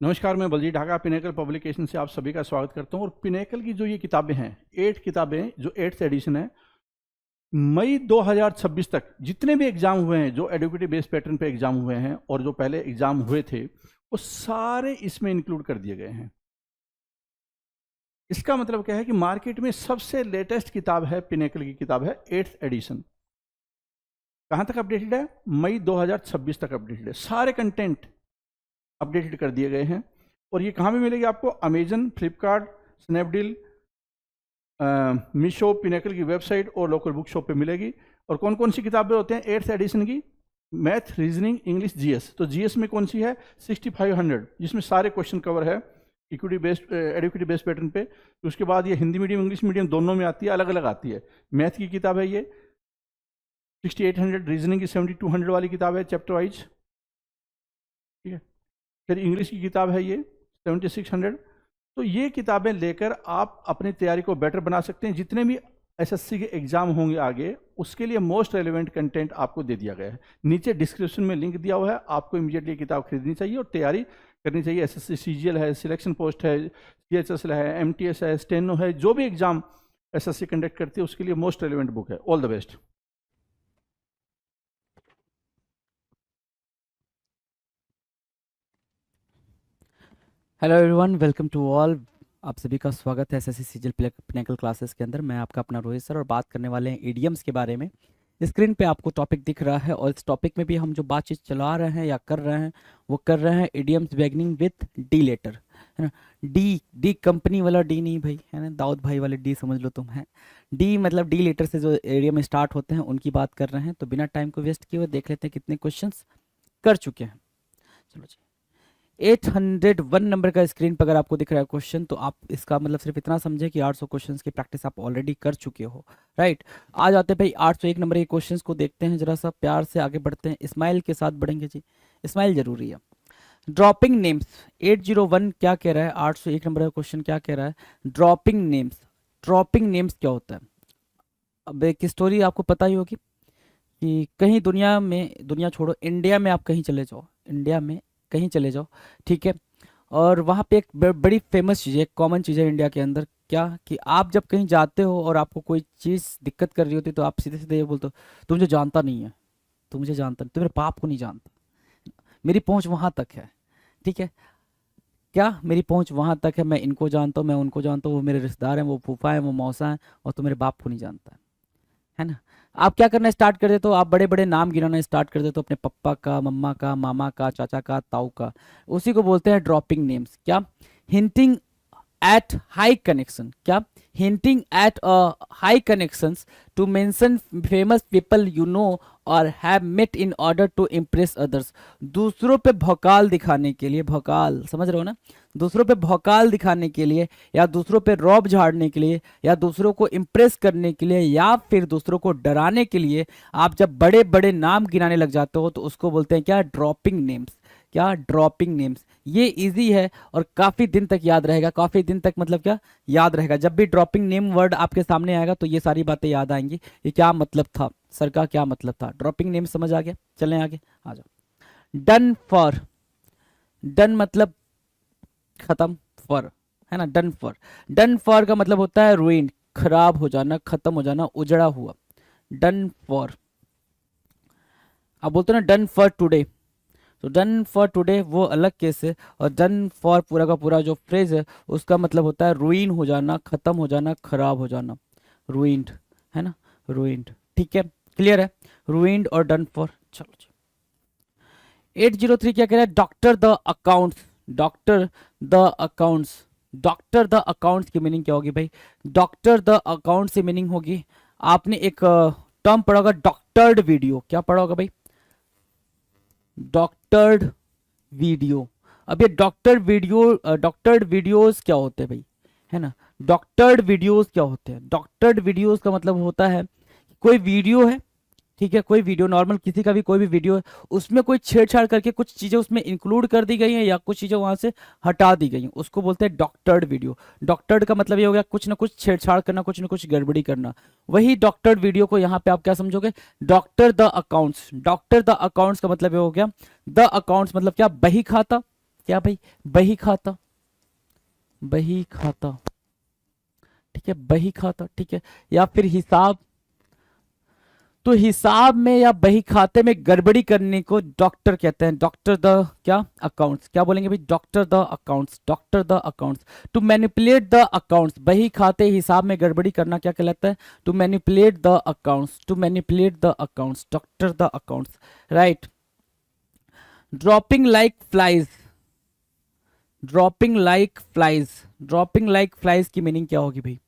नमस्कार, मैं Baljeet Dhaka pinnacle publication से आप सभी का स्वागत करता हूं। और पिनेकल की जो ये किताबें हैं, 8 किताबें, जो 8th एडिशन है, मई 2026 तक जितने भी एग्जाम हुए हैं, जो एडुकेटिव बेस्ड पैटर्न पे एग्जाम हुए हैं और जो पहले एग्जाम हुए थे, वो सारे इसमें इंक्लूड कर दिए गए हैं। इसका मतलब क्या है कि मार्केट में सबसे लेटेस्ट किताब है, पिनेकल की किताब है 8th एडिशन। कहां तक अपडेटेड है? मई 2026 तक अपडेटेड है। सारे कंटेंट अपडेटेड कर दिए गए हैं। और ये कहाँ भी मिलेगी आपको? Amazon, Flipkart, Snapdeal, Meesho, pinnacle की वेबसाइट और लोकल बुक शॉप पे मिलेगी। और कौन कौन सी किताबें होते हैं 8th एडिशन की? Math, reasoning, English, GS. तो जीएस में कौन सी है? 6500, जिसमें सारे क्वेश्चन कवर है equity based, educative based pattern पे। उसके बाद ये हिंदी मीडियम, इंग्लिश मीडियम दोनों में आती है, अलग अलग आती है। मैथ की किताब है ये 6800, रीजनिंग की 7200 वाली किताब है चैप्टर वाइज, ठीक है। फिर इंग्लिश की किताब है ये 7600। तो ये किताबें लेकर आप अपनी तैयारी को बेटर बना सकते हैं। जितने भी एसएससी के एग्जाम होंगे आगे, उसके लिए मोस्ट रेलेवेंट कंटेंट आपको दे दिया गया है। नीचे डिस्क्रिप्शन में लिंक दिया हुआ है, आपको इमीडिएटली किताब खरीदनी चाहिए और तैयारी करनी चाहिए। एसएससी सीजीएल है, सिलेक्शन पोस्ट है, सीएचएसएल है, एमटीएस है, स्टेनो है, जो भी एग्जाम एसएससी कंडक्ट करती है उसके लिए मोस्ट रेलेवेंट बुक है। All the best. Hello everyone, welcome to all. आप सभी का स्वागत है एसएससी सीजीएल पिनेकल क्लासेस के अंदर। मैं आपका अपना रोहित सर और बात करने वाले हैं इडियम्स के बारे में। स्क्रीन पे आपको टॉपिक दिख रहा है और इस टॉपिक में भी हम जो बातचीत चला रहे हैं या कर रहे हैं वो कर रहे हैं idioms beginning with D letter, है ना। डी डी कंपनी वाला डी नहीं भाई, है ना, दाऊद भाई वाले डी समझ लो तुम, है। डी मतलब डी लेटर से जो इडियम स्टार्ट होते हैं उनकी बात कर रहे हैं। तो बिना टाइम को वेस्ट किए हुए देख लेते हैं कितने क्वेश्चन कर चुके हैं। चलो जी, 801 नंबर का स्क्रीन पर अगर आपको दिख रहा है क्वेश्चन, तो आप इसका मतलब सिर्फ इतना समझे कि 800 क्वेश्चंस की प्रैक्टिस आप ऑलरेडी कर चुके हो, राइट। आ जाते हैं भाई 801 नंबर के क्वेश्चंस को देखते हैं। जरा सा प्यार से आगे बढ़ते हैं, स्माइल के साथ बढ़ेंगे जी, स्माइल जरूरी है। ड्रॉपिंग नेम्स 801 क्या कह रहा है? 801 नंबर का क्वेश्चन क्या कह रहा है? Dropping names. ड्रॉपिंग नेम्स क्या होता है? अब एक स्टोरी आपको पता ही होगी कि कहीं दुनिया में, दुनिया छोड़ो, इंडिया में आप कहीं चले जाओ, इंडिया में कहीं चले जाओ, ठीक है। और वहाँ पे एक बड़ी फेमस चीज़ है, एक कॉमन चीज़ है इंडिया के अंदर, क्या कि आप जब कहीं जाते हो और आपको कोई चीज़ दिक्कत कर रही होती है तो आप सीधे सीधे ये बोलते हो, तू मुझे जानता नहीं है, तू मुझे जानता नहीं, तू मेरे बाप को नहीं जानता, मेरी पहुँच वहाँ तक है, ठीक है। क्या मेरी पहुँच वहाँ तक है? मैं इनको जानता हूँ, मैं उनको जानता हूँ, वो मेरे रिश्तेदार हैं, वो फूफा हैं, वो मौसा हैं, और तू मेरे बाप को नहीं जानता है ना। आप क्या करना स्टार्ट कर देते हो? आप बड़े बड़े नाम गिनाना स्टार्ट कर देते हो, अपने पप्पा का, मम्मा का, मामा का, चाचा का, ताऊ का। उसी को बोलते हैं ड्रॉपिंग नेम्स। क्या? Hinting at high connection। क्या? hinting at a high connections to mention famous people you know or have met in order to impress others। दूसरों पे भौकाल दिखाने के लिए, भौकाल समझ रहे हो ना, दूसरों पे भौकाल दिखाने के लिए, या दूसरों पे रौब झाड़ने के लिए, या दूसरों को इम्प्रेस करने के लिए, या फिर दूसरों को डराने के लिए आप जब बड़े बड़े नाम गिनाने लग जाते हो तो उसको बोलते हैं क्या? Dropping names. क्या? Dropping names. ये इजी है और काफ़ी दिन तक याद रहेगा। काफ़ी दिन तक मतलब क्या? याद रहेगा। जब भी ड्रॉपिंग नेम वर्ड आपके सामने आएगा तो ये सारी बातें याद आएंगी। ये क्या मतलब था सर का, क्या मतलब था? ड्रॉपिंग नेम समझ आ गया? चलें आगे, आ जाओ। Done for. डन मतलब खत्म, फॉर, है ना, डन फॉर। डन फॉर का मतलब होता है रुइन, खराब हो जाना, खत्म हो जाना, उजड़ा हुआ। Done for. आप बोलते हो ना डन फॉर टुडे, तो डन फॉर टुडे वो अलग केस है, और डन फॉर पूरा का पूरा जो फ्रेज है उसका मतलब होता है रुइन हो जाना, खत्म हो जाना, खराब हो जाना, रुइंड, है ना, रुइंड। ठीक है, क्लियर है, रुइंड और डन फॉर। चलो जी, 803 क्या कह रहा है? Doctor the accounts. Doctor the accounts. Doctor the accounts की मीनिंग क्या होगी भाई? डॉक्टर द अकाउंट से मीनिंग होगी, आपने एक टर्म पढ़ा होगा, डॉक्टर्ड वीडियो। क्या पढ़ा होगा भाई? Doctored video. अब ये डॉक्टर्ड वीडियो, डॉक्टर्ड वीडियोस क्या होते हैं भाई, है ना। डॉक्टर्ड वीडियोस क्या होते हैं? डॉक्टर्ड वीडियोस का मतलब होता है कोई वीडियो है, ठीक है, कोई वीडियो नॉर्मल किसी का भी कोई भी वीडियो है, उसमें कोई छेड़छाड़ करके कुछ चीज़ें उसमें इंक्लूड कर दी गई हैं या कुछ चीज़ें वहाँ से हटा दी गई हैं, उसको बोलते हैं डॉक्टर्ड वीडियो। डॉक्टर्ड का मतलब ये हो गया कुछ ना कुछ छेड़छाड़ करना, कुछ ना कुछ गड़बड़ी करना। वही डॉक्टर्ड वीडियो को यहाँ पे आप क्या समझोगे? Doctor the accounts. Doctor the accounts का मतलब ये हो गया, द अकाउंट्स मतलब क्या? बही खाता, क्या भाई, बही खाता, बही खाता, ठीक है, बही खाता, ठीक है। या फिर हिसाब, तो हिसाब में या बही खाते में गड़बड़ी करने को डॉक्टर कहते हैं, डॉक्टर द क्या अकाउंट्स, क्या बोलेंगे भाई, doctor the accounts, doctor the accounts. To manipulate the accounts, बही खाते हिसाब में गड़बड़ी करना क्या कहलाता है, to manipulate the accounts, to manipulate the accounts, doctor the accounts, right. Dropping like flies, dropping like flies, dropping like flies की मीनिंग क्या होगी भाई,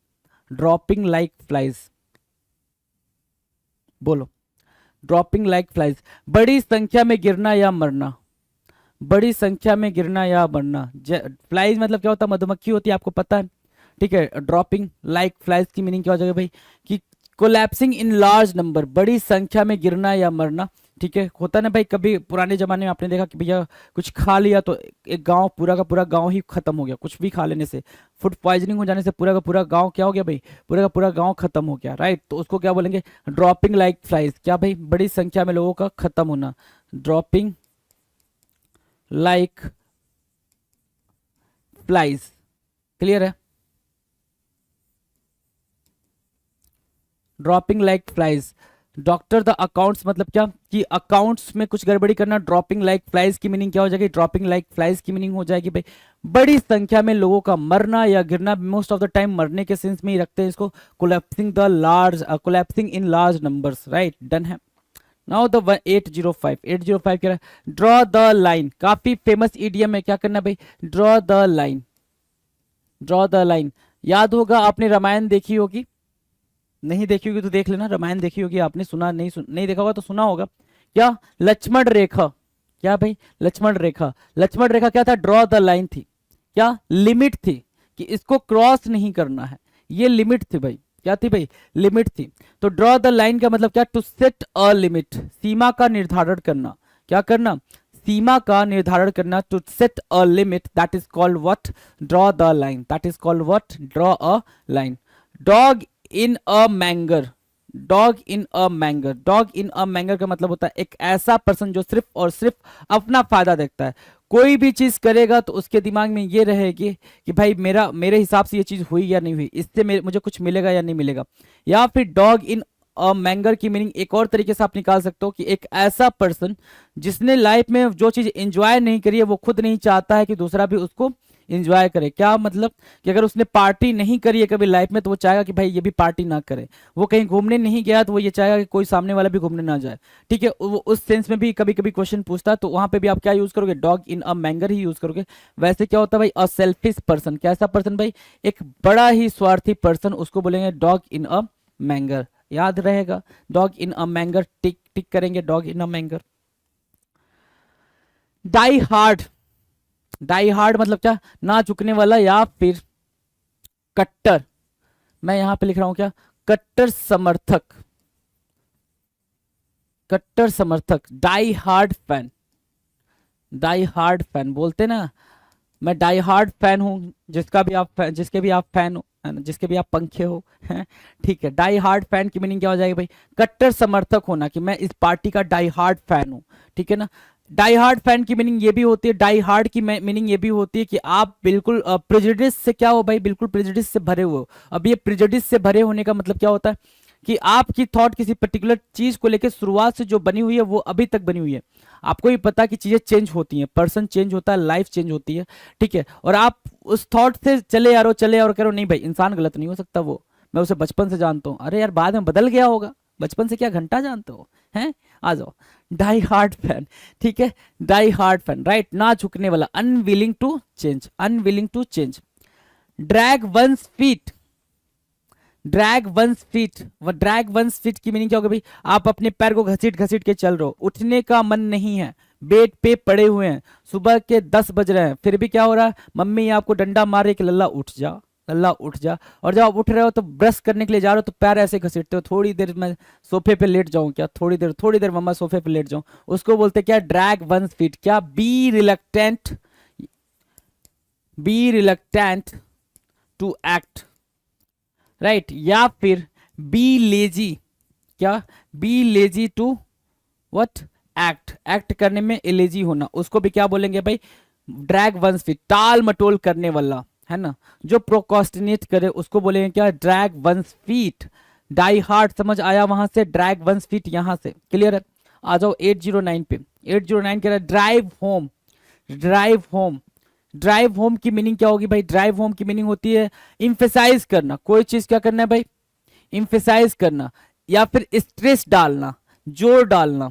ड्रॉपिंग लाइक फ्लाइज, बोलो, ड्रॉपिंग लाइक फ्लाइज, बड़ी संख्या में गिरना या मरना, बड़ी संख्या में गिरना या मरना। फ्लाइज मतलब क्या होता है, मधुमक्खी होती है, आपको पता है, ठीक है। ड्रॉपिंग लाइक फ्लाइज की मीनिंग क्या हो जाएगा भाई, कि कोलैप्सिंग इन लार्ज नंबर, बड़ी संख्या में गिरना या मरना, ठीक है। होता ना भाई, कभी पुराने जमाने में आपने देखा कि भैया कुछ खा लिया तो एक गांव, पूरा का पूरा गांव ही खत्म हो गया, कुछ भी खा लेने से, फूड पॉइजनिंग हो जाने से पूरा का पूरा गांव क्या हो गया भाई, पूरा का पूरा गांव खत्म हो गया, राइट। तो उसको क्या बोलेंगे, ड्रॉपिंग लाइक फ्लाइज, क्या भाई, बड़ी संख्या में लोगों का खत्म होना, ड्रॉपिंग लाइक फ्लाइज, क्लियर है। Dropping like flies, doctor the accounts मतलब क्या, कि अकाउंट्स में कुछ गड़बड़ी करना। ड्रॉपिंग लाइक फ्लाइज की मीनिंग क्या हो जाएगी, ड्रॉपिंग लाइक फ्लाइज की मीनिंग हो जाएगी भाई बड़ी संख्या में लोगों का मरना या गिरना, मोस्ट ऑफ द टाइम मरने के सेंस में ही रखते हैं इसको, collapsing the large, collapsing in large numbers, right, done है। नाउ द 805, 805 क्या है, ड्रॉ द लाइन, काफी फेमस ईडियम है, क्या करना भाई, draw the line, draw the line. याद होगा आपने रामायण देखी होगी, नहीं देखी होगी तो देख लेना, रामायण देखी होगी आपने, सुना नहीं देखा होगा तो सुना होगा, क्या लक्ष्मण रेखा, क्या भाई लक्ष्मण रेखा, लक्ष्मण रेखा क्या था, ड्रॉ द लाइन थी, क्या लिमिट थी, कि इसको क्रॉस नहीं करना है, ये लिमिट थी भाई, क्या थी भाई, लिमिट थी। तो ड्रॉ द लाइन का मतलब क्या, टू सेट अ लिमिट, सीमा का निर्धारण करना, क्या करना, सीमा का निर्धारण करना, to set a limit, that is called what, draw the line, that is called what, draw a line. Dog in a manger, dog in a manger, dog in a manger का मतलब होता है एक ऐसा पर्सन जो सिर्फ और सिर्फ अपना फायदा देखता है, कोई भी चीज करेगा तो उसके दिमाग में ये रहेगी कि भाई मेरे हिसाब से ये चीज हुई या नहीं हुई, इससे मुझे कुछ मिलेगा या नहीं मिलेगा। या फिर डॉग इन अ मैंगर की मीनिंग एक और तरीके से आप निकाल सकते हो कि एक ऐसा पर्सन जिसने लाइफ में जो चीज एंजॉय नहीं करी है वो खुद नहीं चाहता है कि दूसरा भी उसको एंजॉय करे। क्या मतलब कि अगर उसने पार्टी नहीं करी है कभी लाइफ में तो वो चाहेगा कि भाई ये भी पार्टी ना करे, वो कहीं घूमने नहीं गया तो वो ये चाहेगा कि कोई सामने वाला भी घूमने ना जाए, ठीक है। वो उस सेंस में भी कभी कभी क्वेश्चन पूछता है तो वहां पे भी आप क्या यूज करोगे, dog in a मैंगर he use करोगे। वैसे क्या होता है भाई, अ सेल्फिश पर्सन, कैसा पर्सन भाई, एक बड़ा ही स्वार्थी पर्सन, उसको बोलेंगे डॉग इन अ मैंगर, याद रहेगा, dog in a मैंगर, tick tick करेंगे, dog in a manger. Die hard, die hard मतलब क्या, ना झुकने वाला या फिर कट्टर, मैं यहां पे लिख रहा हूं क्या, कट्टर समर्थक, कट्टर समर्थक, die hard fan, die hard fan बोलते ना, मैं डाई हार्ड फैन हूं, जिसका भी आप जिसके भी आप फैन हो, है ना, जिसके भी आप पंखे हो, हैं, ठीक है। डाई हार्ड फैन की मीनिंग क्या हो जाएगी भाई, कट्टर समर्थक होना, कि मैं इस पार्टी का डाई हार्ड फैन हूं, ठीक है ना। डाई हार्ड फैन की मीनिंग ये भी होती है, डाई हार्ड की मीनिंग ये भी होती है कि आप बिल्कुल प्रेजुडिस से क्या हो भाई, बिल्कुल प्रेजुडिस से भरे हुए हो। अब ये प्रेजुडिस से भरे होने का मतलब क्या होता है कि आपकी थॉट किसी पर्टिकुलर चीज को लेकर शुरुआत से जो बनी हुई है वो अभी तक बनी हुई है, आपको भी पता कि चीजें चेंज होती हैं, पर्सन चेंज होता है, लाइफ चेंज होती है, ठीक है। और आप उस थॉट से चले आ रहे हो, चले और कह रहे हो नहीं भाई इंसान गलत नहीं हो सकता, वो मैं उसे बचपन से जानता हूँ, अरे यार बाद में बदल गया होगा, बचपन से क्या घंटा जानते हो, हैं, आ जाओ। डाई हार्ड फैन, ठीक है, डाई हार्ड फैन, राइट, ना झुकने वाला, unwilling to change, unwilling to change. Drag one's feet, drag one's feet, drag one's feet की मीनिंग क्या होगा भाई, आप अपने पैर को घसीट घसीट के चल रहे हो, उठने का मन नहीं है, बेड पे पड़े हुए हैं, सुबह के 10 बज रहे हैं, फिर भी क्या हो रहा है, मम्मी आपको डंडा मारे कि लल्ला उठ जा, लल्ला उठ जा। और जब आप उठ रहे हो तो ब्रश करने के लिए जा रहे हो तो पैर ऐसे घसीटते हो, थोड़ी देर मैं सोफे पे लेट जाऊं क्या, थोड़ी देर मम्मा सोफे पे लेट जाऊं, उसको बोलते क्या, ड्रैग वंस फीट। क्या, be reluctant, be reluctant to act, right, या फिर बी लेजी, क्या, be lazy to what, act, act करने में लेजी होना, उसको भी क्या बोलेंगे भाई, ड्रैग वंस फीट, टाल मटोल करने वाला, है ना, जो प्रोकोस्टिनेट करे उसको बोलेंगे क्या, drag one's feet. Die hard समझ आया वहां से, ड्रैग वंस फीट यहां से, क्लियर है। आ जाओ 809 पे। 809 कह रहा है drive home. Drive home, drive home की मीनिंग क्या होगी भाई, ड्राइव होम की मीनिंग होती है इंफेसाइज करना, कोई चीज क्या करना है भाई, इंफेसाइज करना, या फिर स्ट्रेस डालना, जोर डालना।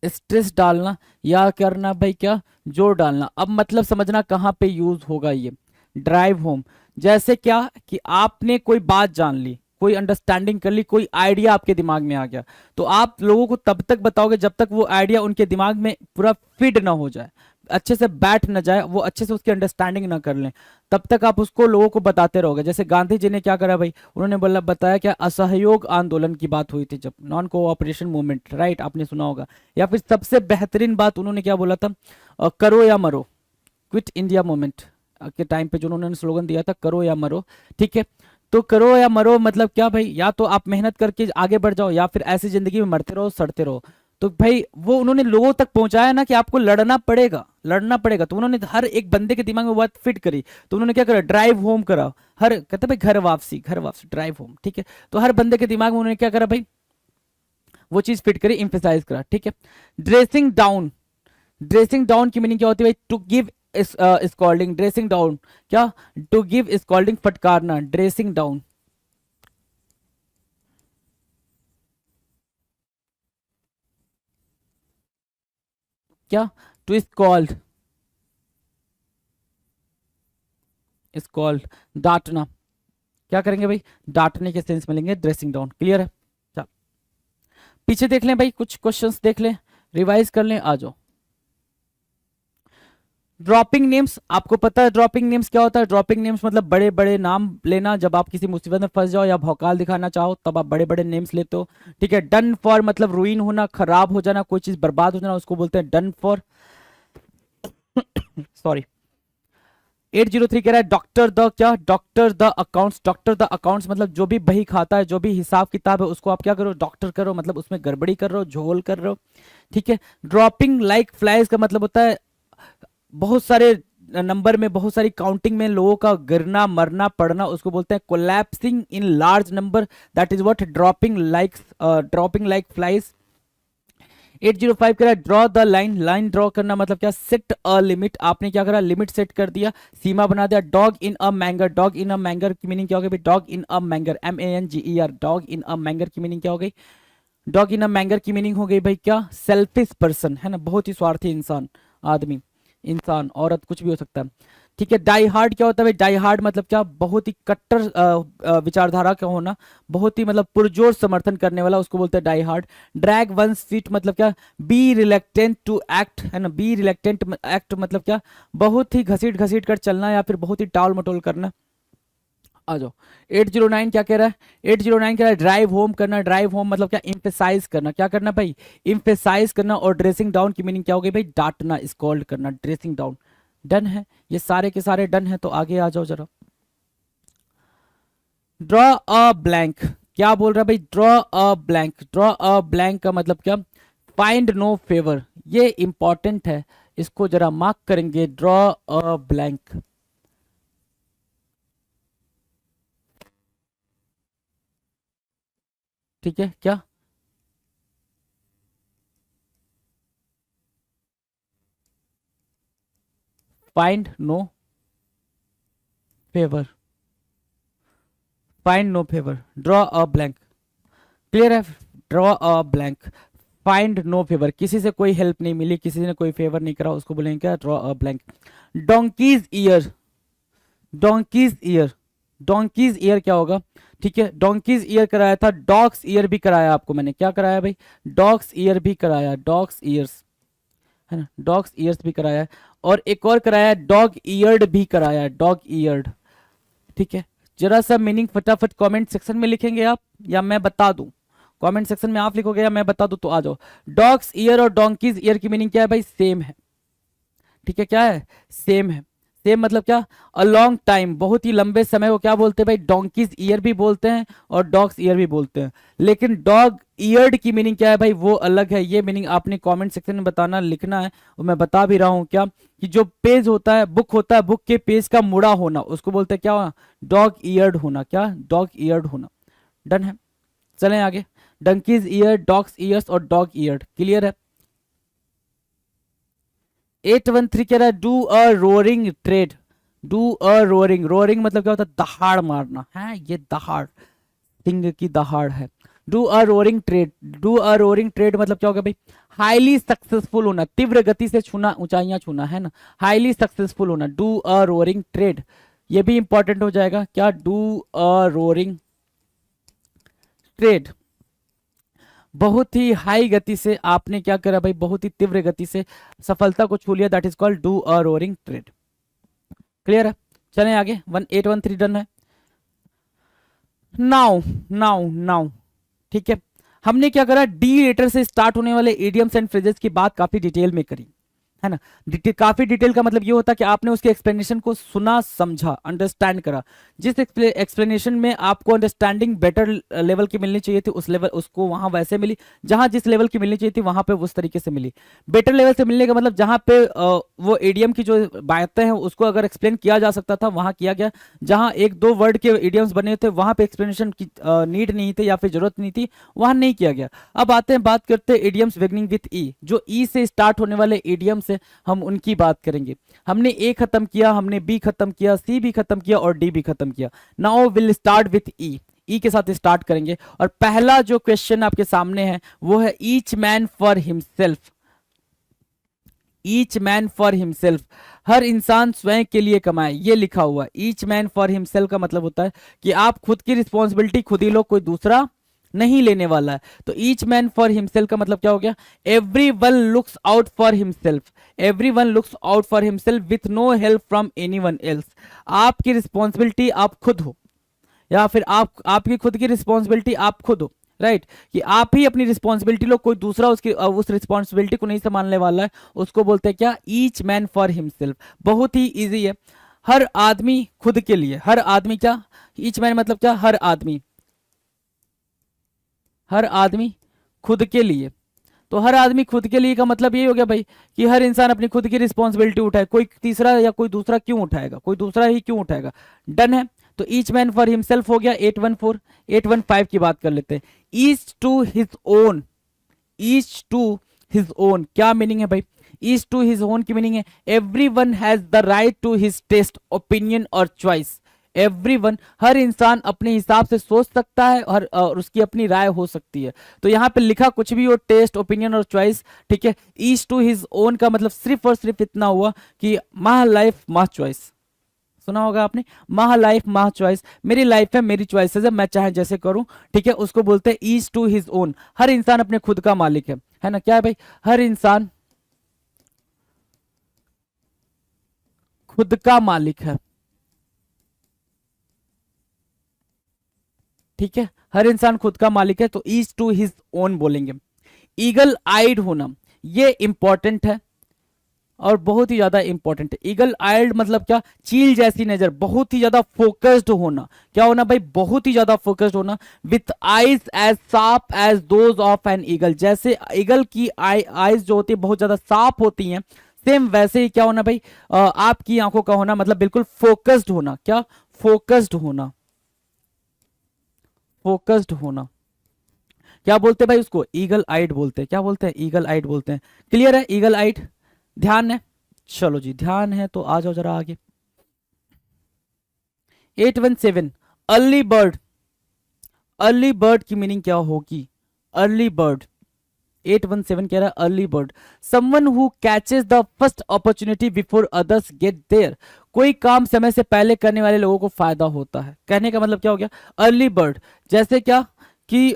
स्ट्रेस डालना या करना भाई क्या, जोर डालना। अब मतलब समझना कहां पे यूज होगा ये ड्राइव होम। जैसे क्या कि आपने कोई बात जान ली, कोई अंडरस्टैंडिंग कर ली, कोई आइडिया आपके दिमाग में आ गया, तो आप लोगों को तब तक बताओगे जब तक वो आइडिया उनके दिमाग में पूरा फिट ना हो जाए, अच्छे से बैठ ना जाए, वो अच्छे से उसकी अंडरस्टैंडिंग ना कर लें, तब तक आप उसको लोगों को बताते रहोगे। जैसे गांधी जी ने क्या करा भाई, उन्होंने बोला बताया क्या, असहयोग आंदोलन की बात हुई थी जब, नॉन कोऑपरेशन मूवमेंट, राइट, आपने सुना होगा। या फिर सबसे बेहतरीन बात उन्होंने क्या बोला था, करो या मरो, क्विट इंडिया मूवमेंट के टाइम पे जो उन्होंने स्लोगन दिया था, करो या मरो, ठीक है। तो करो या मरो मतलब क्या भाई, या तो आप मेहनत करके आगे बढ़ जाओ, या फिर ऐसी जिंदगी में मरते रहो, सड़ते रहो। तो भाई वो उन्होंने लोगों तक पहुंचाया ना कि आपको लड़ना पड़ेगा, लड़ना पड़ेगा। तो उन्होंने हर एक बंदे के दिमाग में वो बात फिट करी, तो उन्होंने क्या करा, ड्राइव होम करा। हर कहते भाई घर वापसी, घर वापसी, ड्राइव होम, ठीक है। तो हर बंदे के दिमाग में उन्होंने क्या करा भाई, वो चीज फिट करी, इंफेसाइज करा, ठीक है। ड्रेसिंग डाउन, ड्रेसिंग डाउन की मीनिंग क्या होती है भाई, to give scolding, dressing down क्या, टू गिव स्कॉल्डिंग, फटकारना, ड्रेसिंग डाउन। क्या, टू स्कॉल्ड, स्कॉल्ड, डांटना, क्या करेंगे भाई, डांटने के सेंस में लेंगे ड्रेसिंग डाउन, क्लियर है। चल पीछे देख लें भाई, कुछ क्वेश्चंस देख लें, रिवाइज कर लें, आ जाओ। ड्रॉपिंग नेम्स, आपको पता है ड्रॉपिंग नेम्स क्या होता है, ड्रॉपिंग नेम्स मतलब बड़े बड़े नाम लेना, जब आप किसी मुसीबत में फंस जाओ या भौकाल दिखाना चाहो तब आप बड़े बड़े नेम्स लेते हो, ठीक है। डन फॉर मतलब रुइन होना, खराब हो जाना, कोई चीज बर्बाद हो जाना, उसको बोलते हैं डन फॉर। सॉरी। 803 कह रहा है डॉक्टर द क्या, doctor the accounts, doctor the accounts मतलब जो भी बही खाता है, जो भी हिसाब किताब है, उसको आप क्या करो, डॉक्टर करो, मतलब उसमें गड़बड़ी कर रहे हो, झोल कर रहे हो, ठीक है। ड्रॉपिंग लाइक फ्लाइज का मतलब होता है बहुत सारे नंबर में, बहुत सारी काउंटिंग में लोगों का गिरना, मरना, पड़ना, उसको बोलते हैं collapsing in large number, that is what dropping like, dropping like flies. 805 कह रहा है draw the line, line draw करना मतलब क्या, सेट अ लिमिट, आपने क्या करा, लिमिट सेट कर दिया, सीमा बना दिया। Dog in a manger, dog in a manger की मीनिंग क्या हो गई भाई, dog in a manger, MANGER, dog in a manger की मीनिंग क्या हो गई, डॉग इन अ मैंगर की मीनिंग हो गई भाई क्या, सेल्फिश पर्सन, है ना, बहुत ही स्वार्थी इंसान, आदमी, इंसान, औरत, कुछ भी हो सकता है, ठीक है। डाई हार्ड क्या होता है भाई, डाई हार्ड मतलब क्या, बहुत ही कट्टर विचारधारा का होना, बहुत ही मतलब पुरजोर समर्थन करने वाला, उसको बोलते हैं die hard. Drag one's feet मतलब क्या, बी रिलेक्टेंट टू एक्ट, है ना, बी रिलेक्टेंट एक्ट मतलब क्या, बहुत ही घसीट घसीट कर चलना, या फिर बहुत ही टाल मटोल करना। आ जाओ 809 क्या कह रहा है, 809 कह रहा है ड्राइव होम करना, ड्राइव होम मतलब क्या, इंफेसाइज करना, क्या करना भाई, इंफेसाइज करना। और ड्रेसिंग डाउन की मीनिंग क्या हो गई भाई, डांटना, स्कॉल्ड करना, ड्रेसिंग डाउन। डन है, ये सारे के सारे डन है, तो आगे आ जाओ जरा। ड्रॉ अ ब्लैंक, क्या बोल रहा है भाई, draw a blank, draw a blank का मतलब क्या, फाइंड नो फेवर, ये इंपॉर्टेंट है, इसको जरा मार्क करेंगे, ड्रॉ अ ब्लैंक, ठीक है। क्या, find no favour, find no favour, draw a blank, clear है। Draw a blank, find no favour, किसी से कोई हेल्प नहीं मिली, किसी ने कोई फेवर नहीं करा, उसको बोलेंगे क्या, draw a blank. Donkey's year, donkey's year, donkey's year क्या होगा, ठीक है। डोंकीज ईयर कराया था, डॉग्स ईयर भी कराया आपको मैंने, क्या कराया भाई, डॉग्स ईयर भी कराया, डॉग्स ईयर्स, है ना, डॉग्स ईयर्स भी कराया है। और एक और कराया है, डॉग ईयर्ड भी कराया है, डॉग ईयर्ड, ठीक है। जरा सा मीनिंग फटाफट कमेंट सेक्शन में लिखेंगे आप, या मैं बता दूं, कमेंट सेक्शन में आप लिखोगे या मैं बता दूं, तो आ जाओ। डॉग्स ईयर और डोंकीज ईयर की मीनिंग क्या है भाई, सेम है, ठीक है, क्या है, सेम है, सेम मतलब क्या, अ लॉन्ग टाइम, बहुत ही लंबे समय को क्या बोलते हैं भाई, डोंकीज ईयर भी बोलते हैं और डॉग्स ईयर भी बोलते हैं। लेकिन डॉग ईयर्ड की मीनिंग क्या है भाई, वो अलग है। ये मीनिंग आपने कमेंट सेक्शन में बताना, लिखना है, और मैं बता भी रहा हूँ क्या, कि जो पेज होता है, बुक होता है, बुक के पेज का मुड़ा होना, उसको बोलते हैं क्या होना, डॉग ईयर्ड होना। क्या, डॉग ईयर्ड होना। डन है, चलें आगे। डंकीज ईयर, डॉग्स ईयर्स और डॉग ईयर्ड, क्लियर है। 813 कह रहा है do a roaring trade. Do a roaring, roaring मतलब क्या होता है, दहाड़ मारना है, ये दहाड़, सिंह की दहाड़ है। Do a roaring trade, do a roaring trade मतलब क्या होगा भाई, हाईली सक्सेसफुल होना, तीव्र गति से छूना, ऊंचाइयां छूना, है ना, हाईली सक्सेसफुल होना, डू अ रोरिंग ट्रेड। ये भी इंपॉर्टेंट हो जाएगा क्या, डू अ रोरिंग ट्रेड, बहुत ही हाई गति से आपने क्या करा भाई, बहुत ही तीव्र गति से सफलता को छू लिया, that is called do a roaring trade. Clear है, चलें आगे। 1813 डन है। नाउ नाउ नाउ, ठीक है, हमने क्या करा, डी लेटर से स्टार्ट होने वाले इडियम्स एंड फ्रेजेस की बात काफी डिटेल में करी, है ना। काफी डिटेल का मतलब ये होता है कि आपने उसके एक्सप्लेनेशन को सुना, समझा, अंडरस्टैंड करा। जिस एक्सप्लेनेशन में आपको अंडरस्टैंडिंग बेटर लेवल की मिलनी चाहिए थी, उस लेवल उसको वहां वैसे मिली, जहां जिस लेवल की मिलनी चाहिए थी वहां पे उस तरीके से मिली। बेटर लेवल से मिलने का मतलब जहां पे वो एडीएम की जो बातें हैं उसको अगर एक्सप्लेन किया जा सकता था वहां किया गया, जहां एक दो वर्ड के एडियम्स बने थे वहां पे एक्सप्लेनेशन की नीड नहीं थी या फिर जरूरत नहीं थी, वहां नहीं किया गया। अब आते हैं, बात करते हैं एडियम्स बिगिनिंग विथ ई, जो ई से स्टार्ट होने वाले एडियम्स है, हम उनकी बात करेंगे। हमने ए खत्म किया, हमने बी खत्म किया, सी भी खत्म किया और डी भी खत्म किया। नाउ विल स्टार्ट विथ ई, ई के साथ स्टार्ट करेंगे। और पहला जो क्वेश्चन आपके सामने है वो है each man for himself. Each man for himself, हर इंसान स्वयं के लिए कमाए, ये लिखा हुआ। ईच मैन फॉर हिमसेल्फ का मतलब होता है कि आप खुद की रिस्पॉन्सिबिलिटी खुद ही लो, कोई दूसरा नहीं लेने वाला है। तो ईच मैन फॉर हिमसेल्फ का मतलब क्या हो गया, every one looks out for himself, every one looks out for himself with no help from any one else. आपकी रिस्पॉन्सिबिलिटी आप खुद हो, या फिर आपकी खुद की रिस्पॉन्सिबिलिटी आप खुद हो, राइट, कि आप ही अपनी रिस्पॉन्सिबिलिटी लो, कोई दूसरा उसकी उस रिस्पॉन्सिबिलिटी को नहीं संभालने वाला है, उसको बोलते हैं क्या, ईच मैन फॉर हिमसेल्फ। बहुत ही इजी है, हर आदमी खुद के लिए, हर आदमी क्या, ईच मैन मतलब क्या, हर आदमी, हर आदमी खुद के लिए। तो हर आदमी खुद के लिए का मतलब ये हो गया भाई कि हर इंसान अपनी खुद की रिस्पॉन्सिबिलिटी उठाए, कोई तीसरा या कोई दूसरा क्यों उठाएगा, कोई दूसरा ही क्यों उठाएगा। डन है, तो ईच मैन फॉर हिमसेल्फ हो गया 814। 815 की बात कर लेते हैं, each to his own. Each to his own क्या मीनिंग है भाई, ईच टू हिज ओन की मीनिंग है every one has the right to his taste, opinion और चॉइस। एवरीवन, हर इंसान अपने हिसाब से सोच सकता है और उसकी अपनी राय हो सकती है। तो यहाँ पे लिखा कुछ भी हो, टेस्ट, ओपिनियन और चॉइस, ठीक है। ईच टू हिज ओन का मतलब सिर्फ और सिर्फ इतना हुआ कि माह लाइफ माह चॉइस, सुना होगा आपने, माह लाइफ माह चॉइस, मेरी लाइफ है मेरी चॉइसेस है, मैं चाहे जैसे करूं, ठीक है, उसको बोलते हैं ईच टू हिज ओन। हर इंसान अपने खुद का मालिक है ना, क्या है भाई, हर इंसान खुद का मालिक है, ठीक है, हर इंसान खुद का मालिक है, तो ईच टू हिज ओन बोलेंगे। ईगल आइड होना, ये इंपॉर्टेंट है और बहुत ही ज्यादा इंपॉर्टेंट है। ईगल आइड मतलब क्या, चील जैसी नजर, बहुत ही ज्यादा फोकस्ड होना। क्या होना भाई, बहुत ही ज्यादा फोकस्ड होना। With eyes as sharp as those of an eagle, जैसे ईगल की आईज जो होती है बहुत ज्यादा शार्प होती हैं, सेम वैसे ही क्या होना भाई, आपकी आंखों का होना, मतलब बिल्कुल फोकस्ड होना। क्या, फोकस्ड होना, फोकस्ड होना। क्या बोलते हैं भाई उसको, ईगल आइड बोलते हैं। क्या बोलते हैं, ईगल आइड बोलते हैं। क्लियर है, ईगल आइड, ध्यान है, चलो जी ध्यान है तो आ जाओ जरा आगे। 817 अर्ली बर्ड, अर्ली बर्ड की मीनिंग क्या होगी, अर्ली बर्ड। 817 कह रहा है early bird, someone who catches the first opportunity before others get there, कोई काम समय से पहले करने वाले लोगों को फायदा होता है। कहने का मतलब क्या हो गया, अर्ली बर्ड, जैसे क्या कि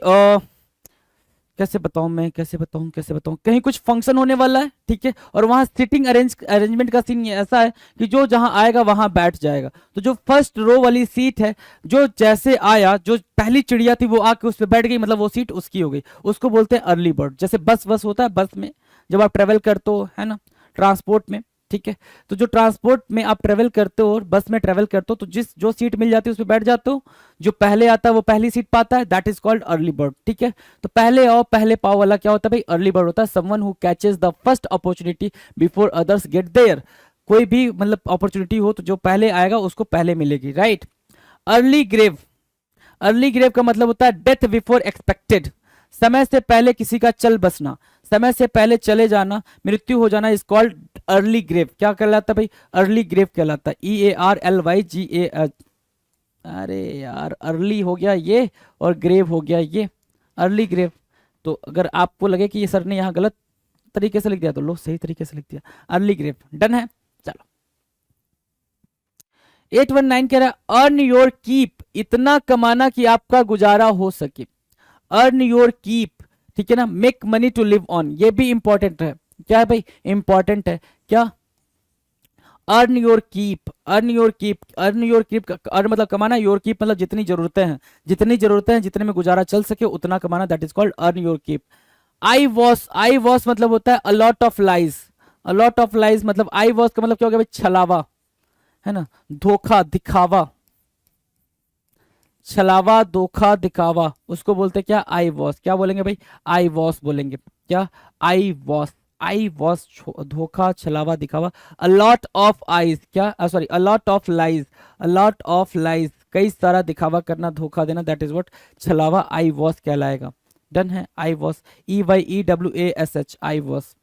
कैसे बताऊं मैं, कैसे बताऊं, कहीं कुछ फंक्शन होने वाला है, ठीक है, और वहां सिटिंग अरेंजमेंट का सीन ऐसा है कि जो जहां आएगा वहां बैठ जाएगा। तो जो फर्स्ट रो वाली सीट है, जो जैसे आया, जो पहली चिड़िया थी वो आके उस पर बैठ गई, मतलब वो सीट उसकी हो गई, उसको बोलते हैं अर्ली बर्ड। जैसे बस होता है, बस में जब आप ट्रेवल करते हो, है ना, ट्रांसपोर्ट में, ठीक है। तो जो ट्रांसपोर्ट में आप ट्रेवल करते हो और बस में ट्रेवल करते हो तो जो सीट मिल जाती है उस पर बैठ जाते हो, जो पहले आता है वो पहली सीट पाता है, that is called early bird. ठीक है, तो पहले आओ पहले पाओ वाला क्या होता है भाई, अर्ली बर्ड होता है। Someone who catches the first opportunity before others get there. कोई भी मतलब अपॉर्चुनिटी हो तो जो पहले आएगा उसको पहले मिलेगी, right. Early grave, early grave का मतलब होता है डेथ बिफोर एक्सपेक्टेड, समय से पहले किसी का चल बसना, समय से पहले चले जाना, मृत्यु हो जाना, इज कॉल्ड अर्ली ग्रेव। क्या कहलाता है भाई, अर्ली ग्रेव कहलाता है। EARLYGA। अरे यार, अर्ली हो गया ये और ग्रेव हो गया ये, अर्ली ग्रेव। तो अगर आपको लगे कि ये सर ने यहाँ गलत तरीके से लिख दिया तो लो सही तरीके से लिख दिया, अर्ली ग्रेव। डन है, चलो। 819 कह रहा है अर्न योर कीप, इतना कमाना कि आपका गुजारा हो सके। अर्न योर कीप, ठीक है ना, make money to live on, ये भी इंपॉर्टेंट है। क्या है भाई, इंपॉर्टेंट है क्या, earn your keep, earn your keep, earn your keep, earn मतलब कमाना, योर कीप मतलब जितनी जरूरतें हैं, जितनी जरूरतें हैं जितने में गुजारा चल सके उतना कमाना, that is called earn your keep. Eyewash मतलब होता है a lot of lies, a lot of lies मतलब आई वॉस का मतलब क्या हो गया भाई, छलावा, है ना, धोखा दिखावा, छलावा धोखा दिखावा, उसको बोलते क्या, आई वॉस। क्या बोलेंगे भाई, आई वॉस बोलेंगे। क्या, आई वॉस, आई वॉस धोखा छलावा दिखावा। अलॉट ऑफ आइज, क्या sorry, allot of lies, a lot of lies, कई सारा दिखावा करना, धोखा देना, दैट इज व्हाट छलावा, आई वॉस कहलाएगा। डन है, आई वॉस, EYEWASH, आई वॉस।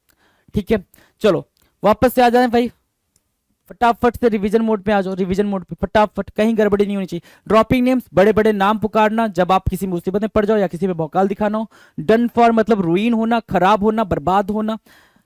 ठीक है, चलो वापस से आ जाए भाई, फटाफट से रिवीजन मोड पे आ जाओ, रिवीजन मोड पे फटाफट, कहीं गड़बड़ी नहीं होनी चाहिए। ड्रॉपिंग नेम्स, बड़े बड़े नाम पुकारना जब आप किसी मुसीबत में पड़ जाओ या किसी पे भौकाल दिखाना हो। डन फॉर मतलब रुइन होना, खराब होना, बर्बाद होना।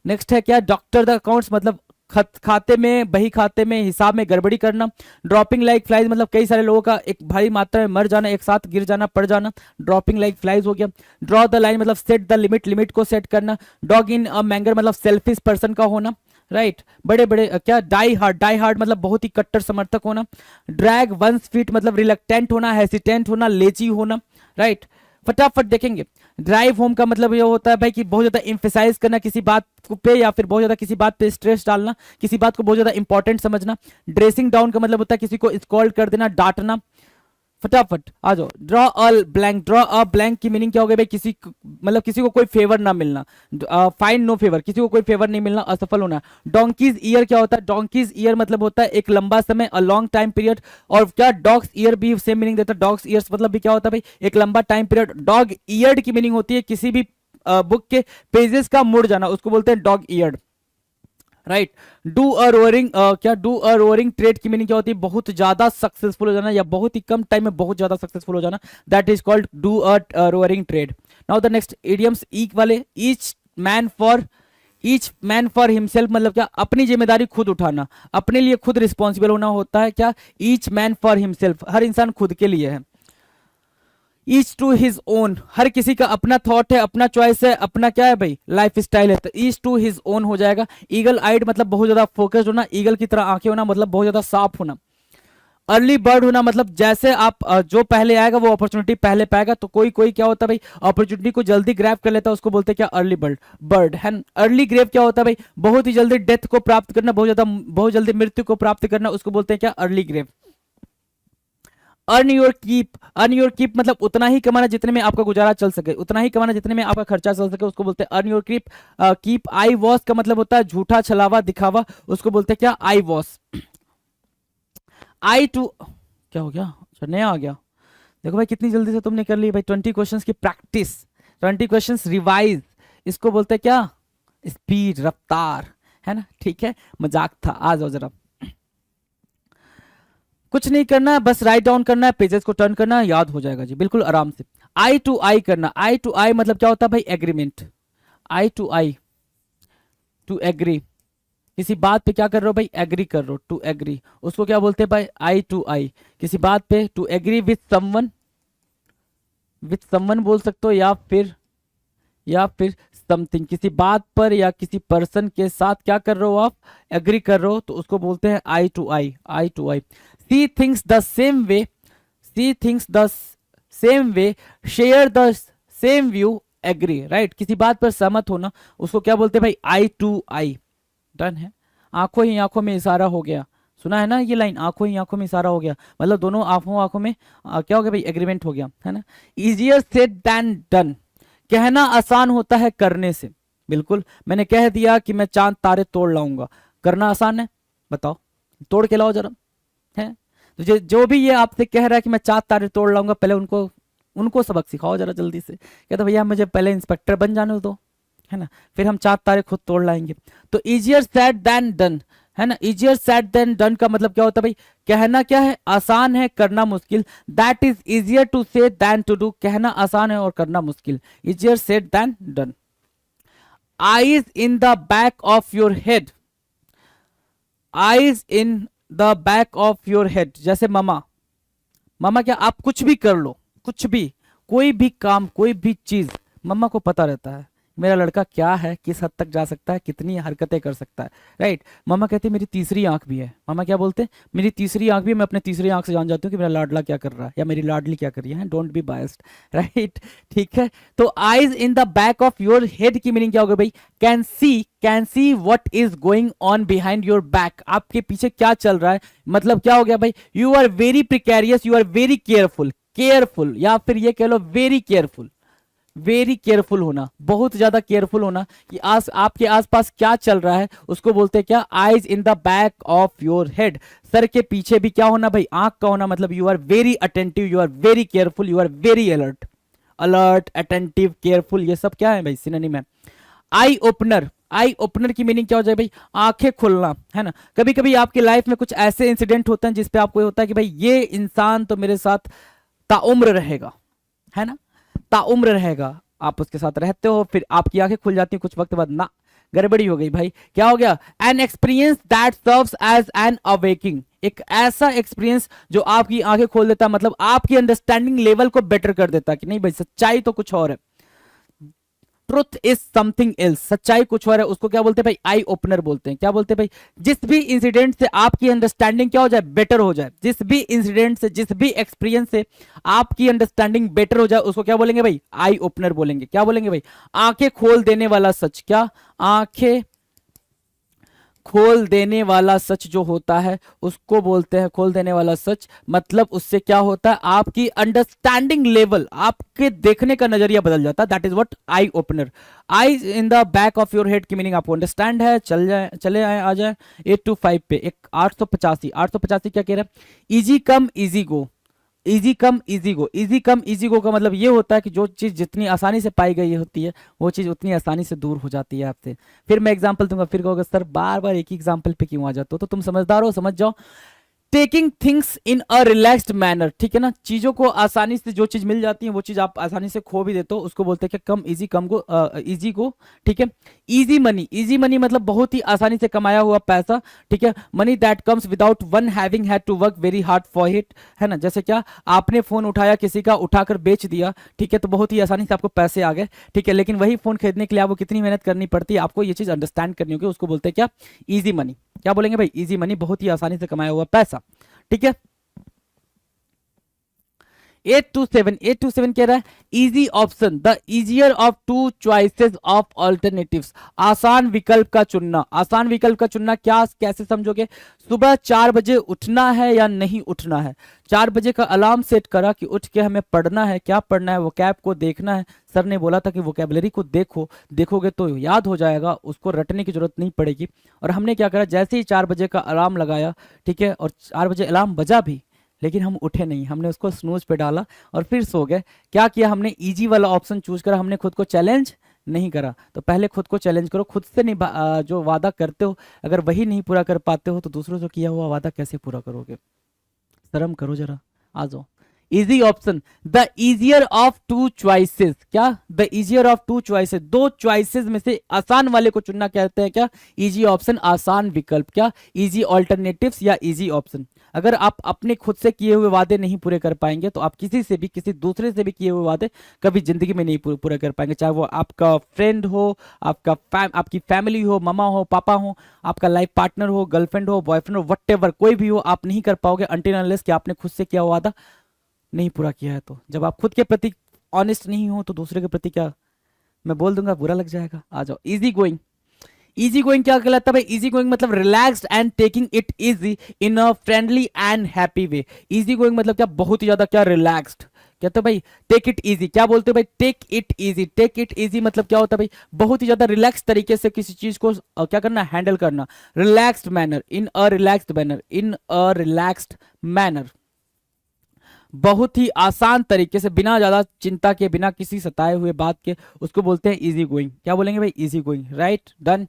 नेक्स्ट है क्या, डॉक्टर द अकाउंट्स मतलब खाते में, बही खाते में, हिसाब में गड़बड़ी करना। ड्रॉपिंग लाइक फ्लाइज मतलब कई सारे लोगों का एक भारी मात्रा में मर जाना, एक साथ गिर जाना, पड़ जाना, ड्रॉपिंग लाइक फ्लाइज हो गया। ड्रॉ द लाइन मतलब सेट द लिमिट, लिमिट को सेट करना। डॉग इन अ मैंगर मतलब सेल्फिश पर्सन का होना, राइट। बड़े बड़े क्या, डाई हार्ड, डाई हार्ड मतलब बहुत ही कट्टर समर्थक होना। ड्रैग वंस फीट मतलब रिलक्टेंट होना, हेसिटेंट होना, लेजी होना, राइट। फटाफट देखेंगे। ड्राइव होम का मतलब ये होता है भाई कि बहुत ज्यादा इंफेसाइज करना किसी बात पे, या फिर बहुत ज्यादा किसी बात पे स्ट्रेस डालना, किसी बात को बहुत ज्यादा इंपॉर्टेंट समझना। ड्रेसिंग डाउन का मतलब होता है किसी को स्कॉल्ड कर देना, डांटना। फटाफट आ जाओ। Draw a blank, draw a blank की मीनिंग क्या हो गया भाई, किसी मतलब किसी को कोई फेवर ना मिलना, फाइंड नो फेवर, किसी को कोई फेवर नहीं मिलना, असफल होना। डोंकीज ईयर क्या होता है, डोंकीज ईयर मतलब होता है एक लंबा समय, अ लॉन्ग टाइम पीरियड। और क्या, डॉग्स ईयर भी सेम मीनिंग देता है, डॉग्स ईयर्स मतलब भी क्या होता है भाई, एक लंबा टाइम पीरियड। डॉग ईयर्ड की मीनिंग होती है किसी भी बुक के पेजेस का मुड़ जाना, उसको बोलते हैं dog eared, right. Do a roaring, क्या, डू अ रोअरिंग ट्रेड की मीनिंग क्या होती है, बहुत ज्यादा सक्सेसफुल हो जाना या बहुत ही कम टाइम में बहुत ज्यादा सक्सेसफुल हो जाना, that is called do a roaring trade. Now the next idioms, each वाले। ईच मैन फॉर हिमसेल्फ मतलब क्या, अपनी जिम्मेदारी खुद उठाना, अपने लिए खुद रिस्पॉन्सिबल होना होता है। क्या, ईच मैन फॉर हिमसेल्फ, हर इंसान खुद के लिए है। ईच टू हिज ओन, हर किसी का अपना थॉट है, अपना चॉइस है, अपना क्या है भाई, लाइफ स्टाइल है, तो ईच टू हिज ओन हो जाएगा। ईगल आइड मतलब बहुत ज्यादा फोकस्ड होना, ईगल की तरह आंखें होना मतलब बहुत ज्यादा साफ होना। अर्ली बर्ड होना मतलब जैसे आप जो पहले आएगा वो अपॉर्चुनिटी पहले पाएगा, तो कोई कोई क्या होता है भाई, अपॉर्चुनिटी को जल्दी ग्रैब कर लेता है, उसको बोलते हैं क्या, अर्ली बर्ड है। अर्ली ग्रेव क्या होता है भाई, बहुत ही जल्दी डेथ को प्राप्त करना, बहुत जल्दी मृत्यु को प्राप्त करना, उसको बोलते हैं क्या, early grave. Earn your keep, earn your keep मतलब उतना ही कमाना जितने में आपका गुजारा चल सके, उतना ही कमाना जितने में आपका खर्चा चल सके, उसको बोलते हैं earn your keep. Keep eyewash का मतलब होता है झूठा, छलावा, दिखावा, उसको बोलते हैं क्या, आई वॉस। आई टू, क्या हो गया, अच्छा नया आ गया। देखो भाई कितनी जल्दी से तुमने कर ली भाई, 20 क्वेश्चंस की प्रैक्टिस, 20 क्वेश्चंस रिवाइज, इसको बोलते हैं क्या, स्पीड, रफ्तार, है ना। ठीक है, मजाक था, आ जाओ जरा। कुछ नहीं करना है, बस राइट डाउन करना है, पेजेस को टर्न करना है, याद हो जाएगा जी बिल्कुल आराम से। आई टू आई करना, आई टू आई मतलब क्या होता है भाई, agreement. Eye to eye, to agree, किसी बात पे क्या कर रहे हो भाई, एग्री कर रहे हो, टू एग्री, उसको क्या बोलते हैं भाई, आई टू आई। किसी बात पे टू एग्री विथ समवन बोल सकते हो, या फिर समथिंग, किसी बात पर या किसी पर्सन के साथ क्या कर रहे हो आप, एग्री कर रहे हो, तो उसको बोलते हैं eye to eye, eye to eye. See things the same way, see things the same way, share the same view, agree, right. किसी बात पर सहमत होना, उसको क्या बोलते हैं भाई, आई टू आई। डन है, आंखों ही आंखों में इशारा हो गया, सुना है ना ये लाइन, आंखों ही आंखों में इशारा हो गया, मतलब दोनों आंखों आंखों में क्या हो गया भाई, एग्रीमेंट हो गया, है ना। इजियर सेड देन डन, कहना आसान होता है करने से। बिल्कुल, मैंने कह दिया कि मैं चांद तारे तोड़ लाऊंगा, करना आसान है, बताओ, तोड़ के लाओ जरा, है। तो जो भी ये आपसे कह रहा है कि मैं चांद तारे तोड़ लाऊंगा, पहले उनको उनको सबक सिखाओ जरा जल्दी से। कहता भैया मुझे पहले इंस्पेक्टर बन जाने दो, है ना, फिर हम चांद तारे खुद तोड़ लाएंगे। तो इजियर सेड देन डन, है ना, इजियर सेड देन डन का मतलब क्या होता है भाई, कहना क्या है, आसान है, करना मुश्किल। That is easier to say than to do, कहना आसान है और करना मुश्किल, easier said than done. Eyes in the back of your head, eyes in the back of your head, जैसे मामा, मामा क्या, आप कुछ भी कर लो, कुछ भी, कोई भी काम, कोई भी चीज मम्मा को पता रहता है मेरा लड़का क्या है, किस हद तक जा सकता है, कितनी हरकतें कर सकता है, राइट। मम्मा कहती है मेरी तीसरी आंख भी है, मामा क्या बोलते हैं, मेरी तीसरी आंख भी है, मैं अपने तीसरी आंख से जान जाती हूँ कि मेरा लाडला क्या कर रहा है या मेरी लाडली क्या कर रही है, डोंट बी बायस्ड, राइट, ठीक है। तो eyes in the back of your head की मीनिंग क्या होगा भाई, can see what is going on behind your back, आपके पीछे क्या चल रहा है, मतलब क्या हो गया भाई, you are very precarious, you are very careful, careful, या फिर ये कह लो वेरी केयरफुल, वेरी केयरफुल होना, बहुत ज्यादा केयरफुल होना कि आपके आसपास क्या चल रहा है, उसको बोलते हैं क्या, eyes in the back of your head, sir के पीछे भी क्या होना भाई, आंख का होना, मतलब you are very attentive, you are very careful, you are very alert, alert, attentive, careful, ये सब क्या है भाई, सिनोनिम है। आई ओपनर, आई ओपनर की मीनिंग क्या हो जाए भाई, आंखें खोलना, है ना। कभी कभी आपकी लाइफ में कुछ ऐसे इंसिडेंट होते हैं जिसपे आपको होता है कि भाई ये इंसान तो मेरे साथ ताउम्र रहेगा, है ना, ताउम्र रहेगा, आप उसके साथ रहते हो, फिर आपकी आंखें खुल जाती हैं कुछ वक्त बाद, ना, गड़बड़ी हो गई भाई, क्या हो गया, an experience that serves as an awakening, एक ऐसा एक्सपीरियंस जो आपकी आंखें खोल देता है, मतलब आपकी अंडरस्टैंडिंग लेवल को बेटर कर देता है कि नहीं भाई सच्चाई तो कुछ और है, ट्रुथ इज समथिंग एल्स, सच्चाई कुछ और है, उसको क्या बोलते हैं भाई, आई ओपनर बोलते हैं। क्या बोलते हैं भाई, जिस भी इंसिडेंट से आपकी अंडरस्टैंडिंग क्या हो जाए, बेटर हो जाए, जिस भी इंसिडेंट से, जिस भी एक्सपीरियंस से आपकी अंडरस्टैंडिंग बेटर हो जाए, उसको क्या बोलेंगे भाई, आई ओपनर बोलेंगे। क्या बोलेंगे भाई, आंखें खोल देने वाला सच, क्या, आंखें खोल देने वाला सच जो होता है उसको बोलते हैं खोल देने वाला सच, मतलब उससे क्या होता है, आपकी अंडरस्टैंडिंग लेवल, आपके देखने का नजरिया बदल जाता है, that is what I opener. I in the back of your head की मीनिंग आपको अंडरस्टैंड है, चले आए आ जाए 825 पे, एक 885 क्या कह रहा है, easy come easy go, easy come easy go, easy come easy go का मतलब ये होता है कि जो चीज जितनी आसानी से पाई गई होती है वो चीज उतनी आसानी से दूर हो जाती है आपसे। फिर मैं एग्जांपल दूंगा, फिर कहोगे सर बार बार एक ही एग्जांपल पे क्यों आ जाते हो, तो तुम समझदार हो, समझ जाओ। Taking things in a relaxed manner, ठीक है ना, चीजों को आसानी से, जो चीज मिल जाती है वो चीज आप आसानी से खो भी देते हो, उसको बोलते हैं कि कम इजी, कम गो इजी गो, ठीक है। इजी मनी, इजी मनी मतलब बहुत ही आसानी से कमाया हुआ पैसा, ठीक है। Money that comes without one having had to work very hard for it, है ना, जैसे क्या, आपने फोन उठाया किसी का, उठाकर बेच दिया, ठीक है, तो बहुत ही आसानी से आपको पैसे आ गए, ठीक है, लेकिन वही फोन खरीदने के लिए आपको कितनी मेहनत करनी पड़ती है, आपको ये चीज अंडरस्टैंड करनी होगी, उसको बोलते हैं क्या, इजी मनी। क्या बोलेंगे भाई, इजी मनी, बहुत ही आसानी से कमाया हुआ पैसा, ठीक है। 827 कह रहा है easy option, the easier of two choices of alternatives, आसान विकल्प का चुनना, आसान विकल्प का चुनना क्या, कैसे समझोगे, सुबह 4 बजे उठना है या नहीं उठना है, 4 बजे का अलार्म सेट करा कि उठ के हमें पढ़ना है, क्या पढ़ना है, वो कैब को देखना है, सर ने बोला था कि वोकैबुलरी को देखो, देखोगे तो याद हो जाएगा, उसको रटने की जरूरत नहीं पड़ेगी। और हमने क्या करा, जैसे ही 4 बजे का अलार्म लगाया, ठीक है, और 4 बजे अलार्म बजा भी, लेकिन हम उठे नहीं, हमने उसको स्नूज पे डाला और फिर सो गए। क्या किया हमने, इजी वाला ऑप्शन चूज करा, हमने खुद को चैलेंज नहीं करा। तो पहले खुद को चैलेंज करो, खुद से नहीं जो वादा करते हो अगर वही नहीं पूरा कर पाते हो तो दूसरों से किया हुआ वादा कैसे पूरा करोगे, शर्म करो जरा, आ जाओ। Easy option, the easier of two choices, क्या, the easier of two choices, दो चॉइसेस में से आसान वाले को चुनना कहते हैं क्या, इजी ऑप्शन, आसान विकल्प, क्या, इजी ऑल्टरनेटिव्स या इजी ऑप्शन। अगर आप अपने खुद से किए हुए वादे नहीं पूरे कर पाएंगे तो आप किसी से भी, किसी दूसरे से भी किए हुए वादे कभी जिंदगी में नहीं पूरे कर पाएंगे, चाहे वो आपका फ्रेंड हो, आपकी फैमिली हो, मामा हो, पापा हो, आपका लाइफ पार्टनर हो, गर्लफ्रेंड हो, बॉयफ्रेंड हो, व्हाटएवर कोई भी हो, आप नहीं कर पाओगे अनटिल अनलेस कि आपने खुद से किया हुआ वादा नहीं पूरा किया है। तो जब आप खुद के प्रति ऑनेस्ट नहीं हो तो दूसरे के प्रति क्या, मैं बोल दूंगा बुरा लग जाएगा। आ जाओ, इजी गोइंग, इजी गोइंग क्या कहलाता है भाई? इजी गोइंग मतलब relaxed and taking it easy in a friendly and happy way. Easy going मतलब क्या? बहुत ही ज्यादा क्या? रिलैक्स्ड। कहते हैं भाई टेक इट इजी। क्या बोलते हैं भाई? Take it easy. Take it easy मतलब क्या होता है भाई? बहुत ही ज्यादा रिलैक्स तरीके से किसी चीज को क्या करना? हैंडल करना। रिलैक्स्ड मैनर, इन अ रिलैक्स्ड मैनर, इन अ रिलैक्स्ड मैनर, बहुत ही आसान तरीके से, बिना ज्यादा चिंता के, बिना किसी सताए हुए बात के, उसको बोलते हैं इजी गोइंग। क्या बोलेंगे भाई? Easy going. Right, done.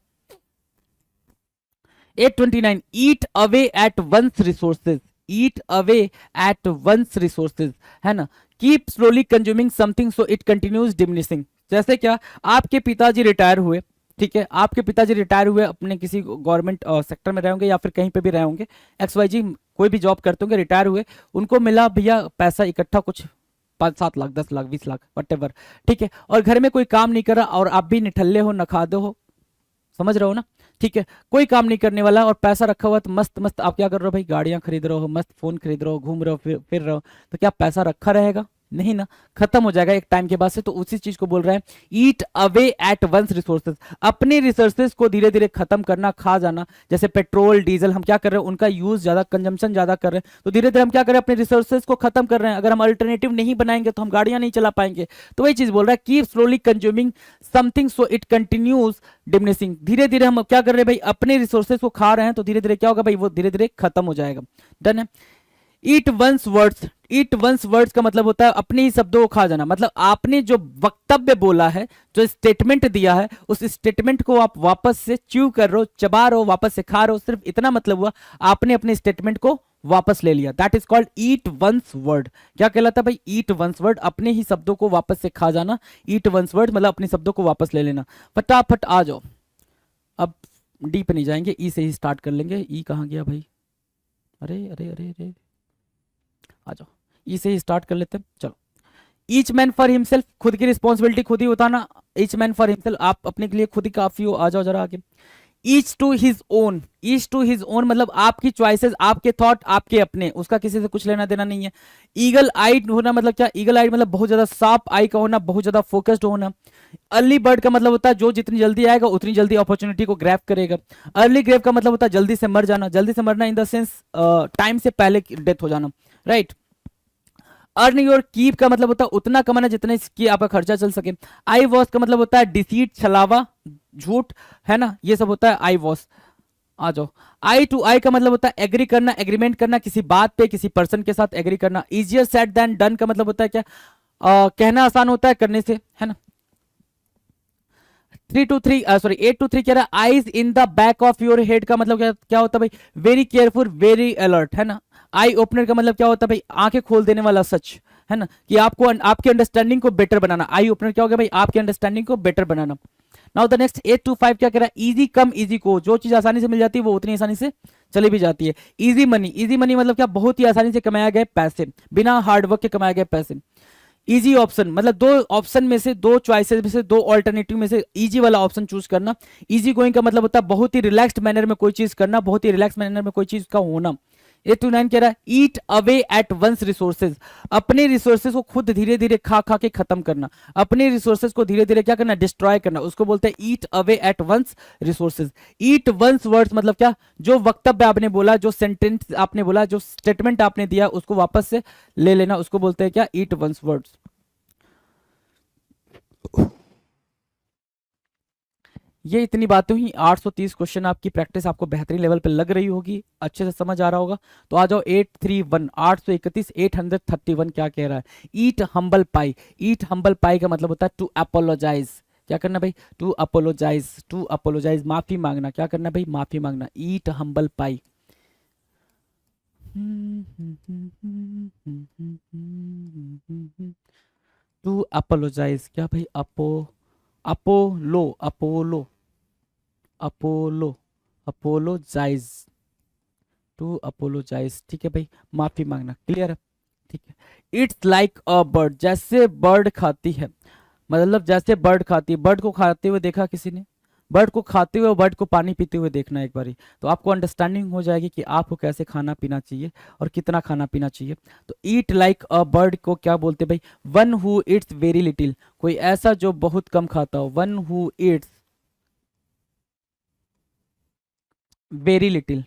829, eat away at one's resources. Eat away at one's resources, है ना? Keep slowly consuming something so it continues diminishing. जैसे क्या? आपके पिताजी रिटायर हुए, ठीक है, आपके पिताजी रिटायर हुए, अपने किसी गवर्नमेंट सेक्टर में रहे होंगे या फिर कहीं पे भी रहे होंगे, XYZ कोई भी जॉब करते होंगे, रिटायर हुए, उनको मिला भैया पैसा इकट्ठा कुछ 5-7 लाख, 10 लाख, 20 लाख, वटेवर, ठीक है, और घर में कोई काम नहीं कर रहा और आप भी निठल्ले हो, नखादे हो, समझ रहे हो ना? ठीक है, कोई काम नहीं करने वाला और पैसा रखा हुआ, तो मस्त मस्त आप क्या कर रहे हो भाई? गाड़ियां खरीद रहे हो, मस्त फोन खरीद रहे हो, घूम रहे हो, फिर रहे हो, तो क्या पैसा रखा रहेगा? नहीं ना, खत्म हो जाएगा एक टाइम के बाद से। तो उसी चीज को बोल रहा है ईट अवे एट वंस रिसोर्सेज। अपने रिसोर्सेज को धीरे धीरे खत्म करना, खा जाना। जैसे पेट्रोल डीजल हम क्या कर रहे हैं? उनका यूज ज्यादा, कंजम्पशन ज्यादा कर रहे हैं, तो धीरे धीरे हम क्या कर रहे हैं? अपने रिसोर्सेज को खत्म कर रहे हैं। अगर हम अल्टरनेटिव नहीं बनाएंगे तो हम गाड़ियां नहीं चला पाएंगे। तो वही चीज बोल रहा है, keep slowly consuming something so it continues diminishing. धीरे धीरे हम क्या कर रहे हैं भाई? अपने रिसोर्सेज को खा रहे हैं, तो धीरे धीरे क्या होगा भाई? वो धीरे धीरे खत्म हो जाएगा। डन है। ईट वंस वर्ड्स। ईट वंस वर्ड्स का मतलब होता है अपने ही शब्दों को खा जाना। मतलब आपने जो वक्तव्य बोला है, जो स्टेटमेंट दिया है, उस स्टेटमेंट को आप वापस से च्यू कर रहे हो, चबा रहे हो, वापस से खा रहे हो। सिर्फ इतना मतलब हुआ, आपने अपने स्टेटमेंट को वापस ले लिया। That is called eat one's word. क्या कहलाता है भाई? ईट वंस वर्ड, अपने ही शब्दों को वापस से खा जाना। ईट वंस वर्ड मतलब अपने शब्दों को वापस ले लेना। फटाफट आ जाओ, अब डी पे नहीं जाएंगे, ई से ही स्टार्ट कर लेंगे। ई कहाँ गया भाई? अरे अरे अरे अरे, आ जाओ, ई से ही स्टार्ट कर लेते हैं। चलो, ईच मैन फॉर हिमसेल्फ, खुद की रिस्पॉन्सिबिलिटी खुद ही उठाना। ईच मैन फॉर हिमसेल्फ, आप अपने के लिए खुद ही काफी हो। आ जाओ जरा आगे। Each to his own. Each to his own मतलब आपकी चॉइसेस, आपके थॉट, आपके अपने, उसका किसी से कुछ लेना देना नहीं है। ईगल आइड होना मतलब क्या? ईगल आइड मतलब बहुत ज्यादा शार्प आई का होना, बहुत ज्यादा फोकस्ड होना। अर्ली बर्ड का मतलब होता है जो जितनी जल्दी आएगा उतनी जल्दी अपॉर्चुनिटी को ग्रैब करेगा। अर्ली ग्रेव का मतलब होता है जल्दी से मर जाना। जल्दी से मरना इन द सेंस टाइम से पहले डेथ हो जाना। राइट। अर्न योर कीप का मतलब होता है उतना कमाना जितने की आपका खर्चा चल सके। आई वॉश का मतलब होता है डिसीट, छलावा, झूठ, है ना? ये सब होता है आई वॉश। आ जाओ। आई टू आई का मतलब होता है एग्री करना, एग्रीमेंट करना, किसी बात पे, किसी पर्सन के साथ एग्री करना। इजियर सेड देन डन का मतलब होता है क्या? कहना आसान होता है करने से, है ना? 8 to 3 कह रहा है eyes in the back of your head का मतलब क्या होता है भाई? वेरी केयरफुल, वेरी अलर्ट, है ना? आई ओपनर का मतलब क्या होता है भाई? आंखें खोल देने वाला, सच, है ना? कि आपको आपकी अंडरस्टैंडिंग को बेटर बनाना। आई ओपनर क्या हो गया भाई? आपकी अंडरस्टैंडिंग को better banana. Now the next 8 to 5 क्या कह रहा है? इजी कम इजी को, जो चीज आसानी से मिल जाती है वो उतनी आसानी से चली भी जाती है। इजी मनी, इजी मनी मतलब क्या? बहुत ही आसानी से कमाया गए पैसे, बिना हार्डवर्क के कमाए गए पैसे। इजी ऑप्शन मतलब दो ऑप्शन में से, दो चॉइसेस में से, दो ऑल्टरनेटिव में से इजी वाला ऑप्शन चूज करना। इजी गोइंग का मतलब होता है बहुत ही रिलैक्स्ड मैनर में कोई चीज करना, बहुत ही रिलैक्स मैनर में कोई चीज का होना। 8 to 9 कह रहा है ईट अवे एट वंस रिसोर्सेज। अपने रिसोर्सेज को खुद धीरे धीरे खा खा के खत्म करना। अपने रिसोर्सेज को धीरे धीरे क्या करना? डिस्ट्रॉय करना। उसको बोलते हैं eat away at one's resources. Eat one's words मतलब क्या? जो वक्तव्य आपने बोला, जो सेंटेंस आपने बोला, जो स्टेटमेंट आपने दिया, उसको वापस से ले लेना। उसको बोलते हैं क्या? ईट वंस वर्ड्स। ये इतनी बातें हुई। 830 क्वेश्चन आपकी प्रैक्टिस आपको बेहतरीन लेवल पे लग रही होगी, अच्छे से समझ आ रहा होगा। तो आ जाओ 831, 831, 831 क्या कह रहा है? ईट हम्बल पाई। ईट हम्बल पाई का मतलब होता है टू अपोलोजाइज। क्या करना भाई? टू अपोलोजाइज, टू अपोलोजाइज, माफी मांगना। क्या करना भाई? माफी मांगना। Eat humble pie. To apologize क्या भाई? Apollo, apollo, apollo, apologize, to apologize, ठीक है भाई, माफी मांगना। क्लियर है? ठीक है। इट्स लाइक अ बर्ड, जैसे बर्ड खाती है, मतलब जैसे बर्ड खाती है। बर्ड को खाते हुए देखा किसी ने? बर्ड को खाते हुए, बर्ड को पानी पीते हुए देखना एक बारी, तो आपको अंडरस्टैंडिंग हो जाएगी कि आपको कैसे खाना पीना चाहिए और कितना खाना पीना चाहिए। तो ईट लाइक अ बर्ड को क्या बोलते भाई? One who Yeats very little, कोई ऐसा जो बहुत कम खाता हो। One who Yeats very little.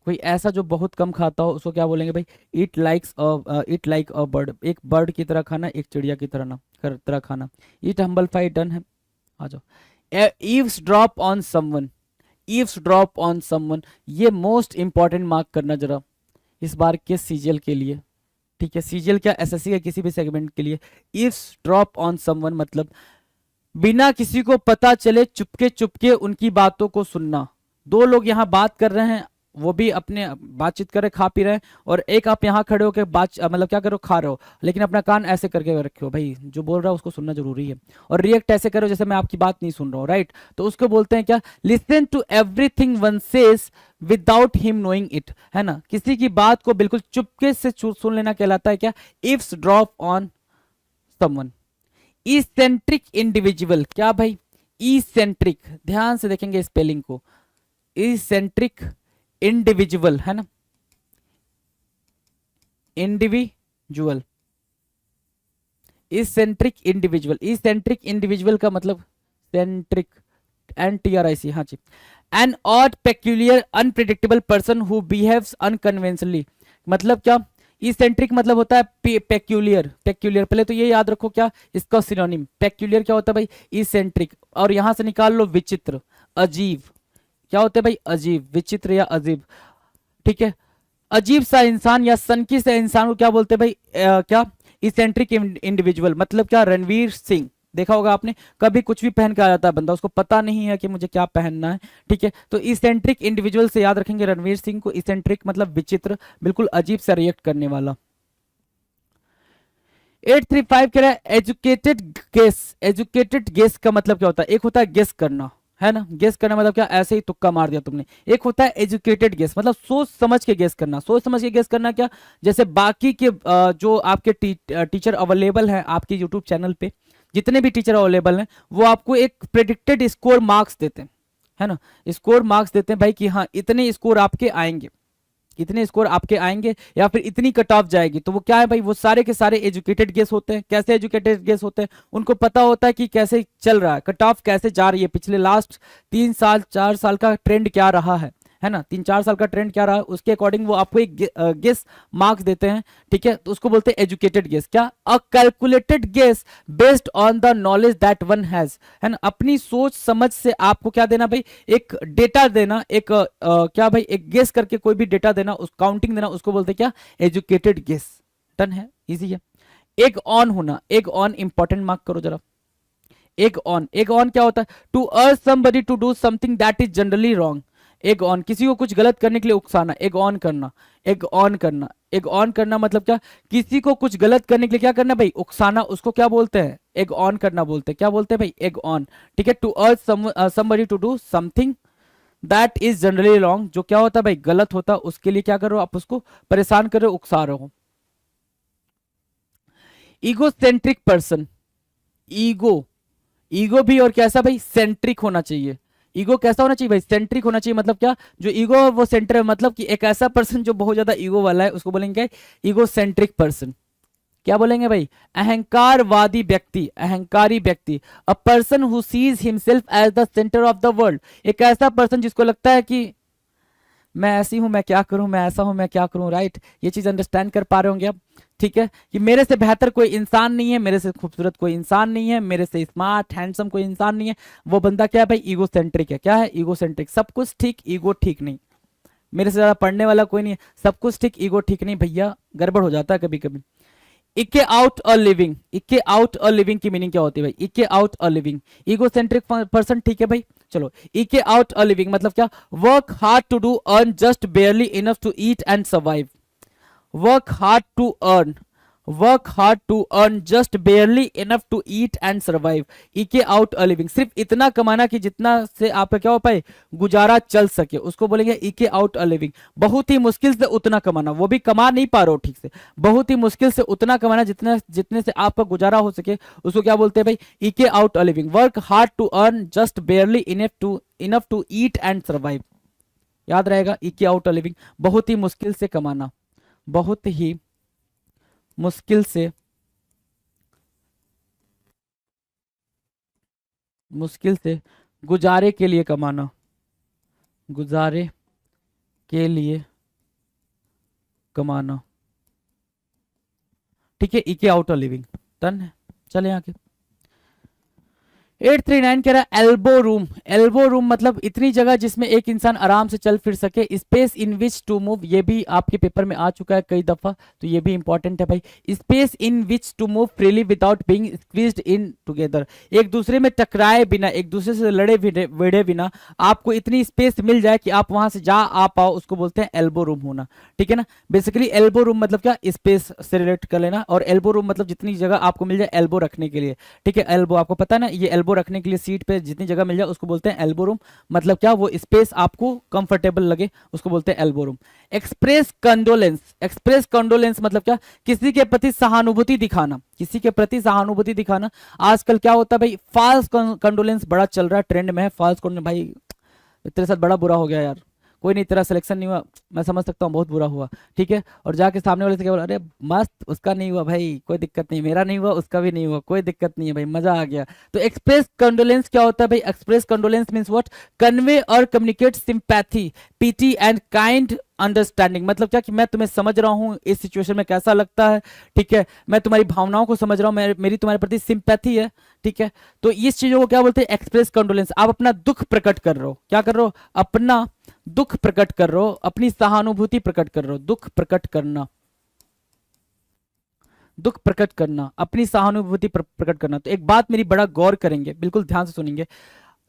कोई ऐसा जो बहुत कम खाता हो उसको क्या बोलेंगे भाई? इट लाइक अ बर्ड, एक बर्ड की तरह खाना, एक चिड़िया की तरह ना तरह खाना। इट हम्बल फाइट डन है। आ जाओ। Eaves drop on someone, eaves drop on someone, ये मोस्ट इंपॉर्टेंट मार्क करना जरा इस बार के सीजीएल के लिए। ठीक है, सीजीएल क्या एसएससी के किसी भी सेगमेंट के लिए। ईव्स ड्रॉप ऑन समवन मतलब बिना किसी को पता चले चुपके चुपके उनकी बातों को सुनना। दो लोग यहाँ बात कर रहे हैं, वो भी अपने बातचीत कर रहे, खा पी रहे हैं, और एक आप यहाँ खड़े होकर बात मतलब क्या करो, खा रहे हो, लेकिन अपना कान ऐसे करके रखे हो। भाई जो बोल रहा है उसको सुनना जरूरी है, और रिएक्ट ऐसे करो जैसे मैं आपकी बात नहीं सुन रहा हूँ, राइट? तो उसको बोलते हैं क्या? Listen to everything one says without him knowing it, है ना? किसी की बात को बिल्कुल चुपके से सुन लेना कहलाता है क्या? Ifs drop on someone. Eccentric individual, क्या भाई? इसेंट्रिक, ध्यान से देखेंगे स्पेलिंग को। इसेंट्रिक इंडिविजुअल, है ना? Individual, eccentric individual. Eccentric individual का मतलब सेंट्रिक, NTRIC, हाँ जी। An odd peculiar unpredictable person who behaves unconventionally, मतलब क्या? इसेंट्रिक मतलब होता है पेक्यूलियर। पेक्यूलियर पहले तो ये याद रखो, क्या इसका सिनोनिम पेक्यूलियर क्या होता है भाई? इसेंट्रिक। और यहां से निकाल लो विचित्र, अजीब। क्या होते हैं भाई? अजीब, विचित्र या अजीब। ठीक है, अजीब सा इंसान या सनकी से इंसान को क्या बोलते हैं भाई? क्या? Eccentric individual. मतलब क्या? रणवीर सिंह देखा होगा आपने, कभी कुछ भी पहन के आ जाता है बंदा, उसको पता नहीं है कि मुझे क्या पहनना है। ठीक है, तो इसेंट्रिक इंडिविजुअल से याद रखेंगे रणवीर सिंह को। इसेंट्रिक मतलब विचित्र, बिल्कुल अजीब सा रिएक्ट करने वाला। 835 कह रहा है एजुकेटेड गेस। एजुकेटेड गेस का मतलब क्या होता है? एक होता है गेस करना, है ना? गेस करना मतलब क्या? ऐसे ही तुक्का मार दिया तुमने। एक होता है एजुकेटेड गेस, मतलब सोच समझ के गेस करना। सोच समझ के गेस करना क्या? जैसे बाकी के जो आपके टीचर अवेलेबल हैं आपके यूट्यूब चैनल पे, जितने भी टीचर अवेलेबल हैं, वो आपको एक प्रेडिक्टेड स्कोर मार्क्स देते हैं, है ना? स्कोर मार्क्स देते हैं भाई कि हाँ इतने स्कोर आपके आएंगे, इतने स्कोर आपके आएंगे, या फिर इतनी कट ऑफ जाएगी। तो वो क्या है भाई? वो सारे के सारे एजुकेटेड गेस होते हैं। कैसे एजुकेटेड गेस होते हैं? उनको पता होता है कि कैसे चल रहा है, कट ऑफ कैसे जा रही है, पिछले लास्ट 3 साल 4 साल का ट्रेंड क्या रहा है ना? 3 4 साल का ट्रेंड क्या रहा, उसके अकॉर्डिंग वो आपको एक गेस मार्क्स देते हैं। ठीक है, तो उसको बोलते हैं एजुकेटेड गेस। क्या? A calculated guess based on the knowledge that one has, है ना? अपनी सोच समझ से आपको क्या देना भाई? एक डेटा देना, एक क्या भाई? एक गेस करके कोई भी डेटा देना, उस काउंटिंग देना, उसको बोलते हैं क्या? Educated guess. डन है, इजी है। एक ऑन होना, एक ऑन इंपॉर्टेंट मार्क करो जरा। एक ऑन, एक ऑन क्या होता है? To urge somebody to do something that is generally wrong. Egg on, किसी को कुछ गलत करने के लिए उकसाना, एक ऑन करना। एक ऑन करना, एक ऑन करना मतलब क्या? किसी को कुछ गलत करने के लिए क्या करना भाई? उकसाना, उसको क्या बोलते हैं? एक ऑन करना बोलते हैं। क्या बोलते हैं भाई? एक ऑन। ठीक है, to urge somebody to do something that is generally wrong, जो क्या होता है भाई? गलत होता है, उसके लिए क्या करो आप? उसको परेशान कर रहे हो, उकसा रहे हो। ईगोसेंट्रिक पर्सन, ईगो, ईगो भी और कैसा भाई? सेंट्रिक होना चाहिए। ईगो कैसा होना चाहिए भाई? सेंट्रिक होना चाहिए। मतलब क्या? जो ईगो है वो सेंटर है, मतलब कि एक ऐसा पर्सन जो बहुत ज्यादा ईगो वाला है, उसको बोलेंगे ईगो सेंट्रिक पर्सन। क्या बोलेंगे भाई? अहंकारवादी व्यक्ति, अहंकारी व्यक्ति। A person who sees himself as the centre of the world, एक ऐसा पर्सन जिसको लगता है कि मैं ऐसी हूं, मैं क्या करूं, मैं ऐसा हूं, मैं क्या करूं, राइट? ये चीज अंडरस्टैंड कर पा रहे होंगे आप? ठीक है, कि मेरे से बेहतर कोई इंसान नहीं है, मेरे से खूबसूरत कोई इंसान नहीं है, मेरे से स्मार्ट हैंडसम कोई इंसान नहीं है। वो बंदा क्या है भाई? ईगो सेंट्रिक है। क्या है? Ego centric. सब कुछ ठीक, ईगो ठीक नहीं। मेरे से ज्यादा पढ़ने वाला कोई नहीं है, सब कुछ ठीक, ईगो ठीक नहीं। भैया गड़बड़ हो जाता है कभी कभी। इके आउट अ लिविंग, इके आउट अ लिविंग की मीनिंग क्या होती है भाई? Eke out a living, egocentric person. ठीक है भाई, चलो। इके आउट अ लिविंग मतलब क्या? Work hard to do earn just barely enough to eat and survive. Work hard to earn, work hard to earn just barely enough to eat and survive. Eke out a living, सिर्फ इतना कमाना कि जितना से आपका क्या हो पाए? गुजारा चल सके, उसको बोलेंगे इके आउट अ लिविंग। बहुत ही मुश्किल से उतना कमाना, वो भी कमा नहीं पा रहे हो ठीक से, बहुत ही मुश्किल से उतना कमाना जितना जितने से आपका गुजारा हो सके, उसको क्या बोलते हैं भाई? Eke out a living. Work hard to earn just barely enough to eat and survive. याद रहेगा, इके आउट अ लिविंग, बहुत ही मुश्किल से कमाना, बहुत ही मुश्किल से, मुश्किल से गुजारे के लिए कमाना, गुजारे के लिए कमाना। ठीक है, इके आउट अ लिविंग, डन है। चले आगे। 839 कह रहा है एल्बो रूम। एल्बो रूम मतलब इतनी जगह जिसमें एक इंसान आराम से चल फिर सके, space in which to move, ये भी आपके पेपर में आ चुका है कई दफा, तो ये भी इंपॉर्टेंट है भाई। Space in which to move freely without being squeezed in together, एक दूसरे में टकराए बिना, एक दूसरे से लड़े भिड़े बिना आपको इतनी स्पेस मिल जाए कि आप वहां से जा आ पाओ, उसको बोलते हैं एल्बो रूम होना। ठीक है ना, बेसिकली एल्बो रूम मतलब क्या, स्पेस से रिलेट कर लेना, और एल्बो रूम मतलब जितनी जगह आपको मिल जाए एल्बो रखने के लिए। ठीक है, एल्बो आपको पता है ना, ये एल्बो रखने के लिए सीट पे जितनी जगह मिल जाए उसको बोलते हैं एल्बो रूम। मतलब क्या, वो स्पेस आपको कंफर्टेबल लगे उसको बोलते हैं elbow room. Express condolence, express condolence मतलब क्या, किसी के प्रति सहानुभूति दिखाना, किसी के प्रति सहानुभूति दिखाना। आजकल क्या होता है भाई, फॉल्स कंडोलेंस बड़ा चल रहा है, ट्रेंड में है फॉल्स कंडोलेंस। भाई तेरे साथ बड़ा बुरा हो गया यार, कोई नहीं, तेरा सिलेक्शन नहीं हुआ, मैं समझ सकता हूँ, बहुत बुरा हुआ। ठीक है, और जाके सामने वाले से क्या बोला, अरे मस्त, उसका नहीं हुआ भाई, कोई दिक्कत नहीं, मेरा नहीं हुआ, उसका भी नहीं हुआ, कोई दिक्कत नहीं है भाई, मजा आ गया। तो एक्सप्रेस कंडोलेंस क्या होता है भाई, express condolence means what, convey और communicate sympathy, pity and kind understanding. मतलब क्या कि मैं तुम्हें समझ रहा हूँ, इस सिचुएशन में कैसा लगता है। ठीक है, मैं तुम्हारी भावनाओं को समझ रहा हूँ, मेरी तुम्हारे प्रति सिंपैथी है। ठीक है, तो इस चीजों को क्या बोलते हैं, एक्सप्रेस कंडोलेंस। आप अपना दुख प्रकट कर रहे हो, क्या कर रहे हो, अपना दुख प्रकट कर रहे हो, अपनी सहानुभूति प्रकट कर रहे हो, दुख प्रकट करना, दुख प्रकट करना, अपनी सहानुभूति प्रकट करना। तो एक बात मेरी बड़ा गौर करेंगे, बिल्कुल ध्यान से सुनेंगे,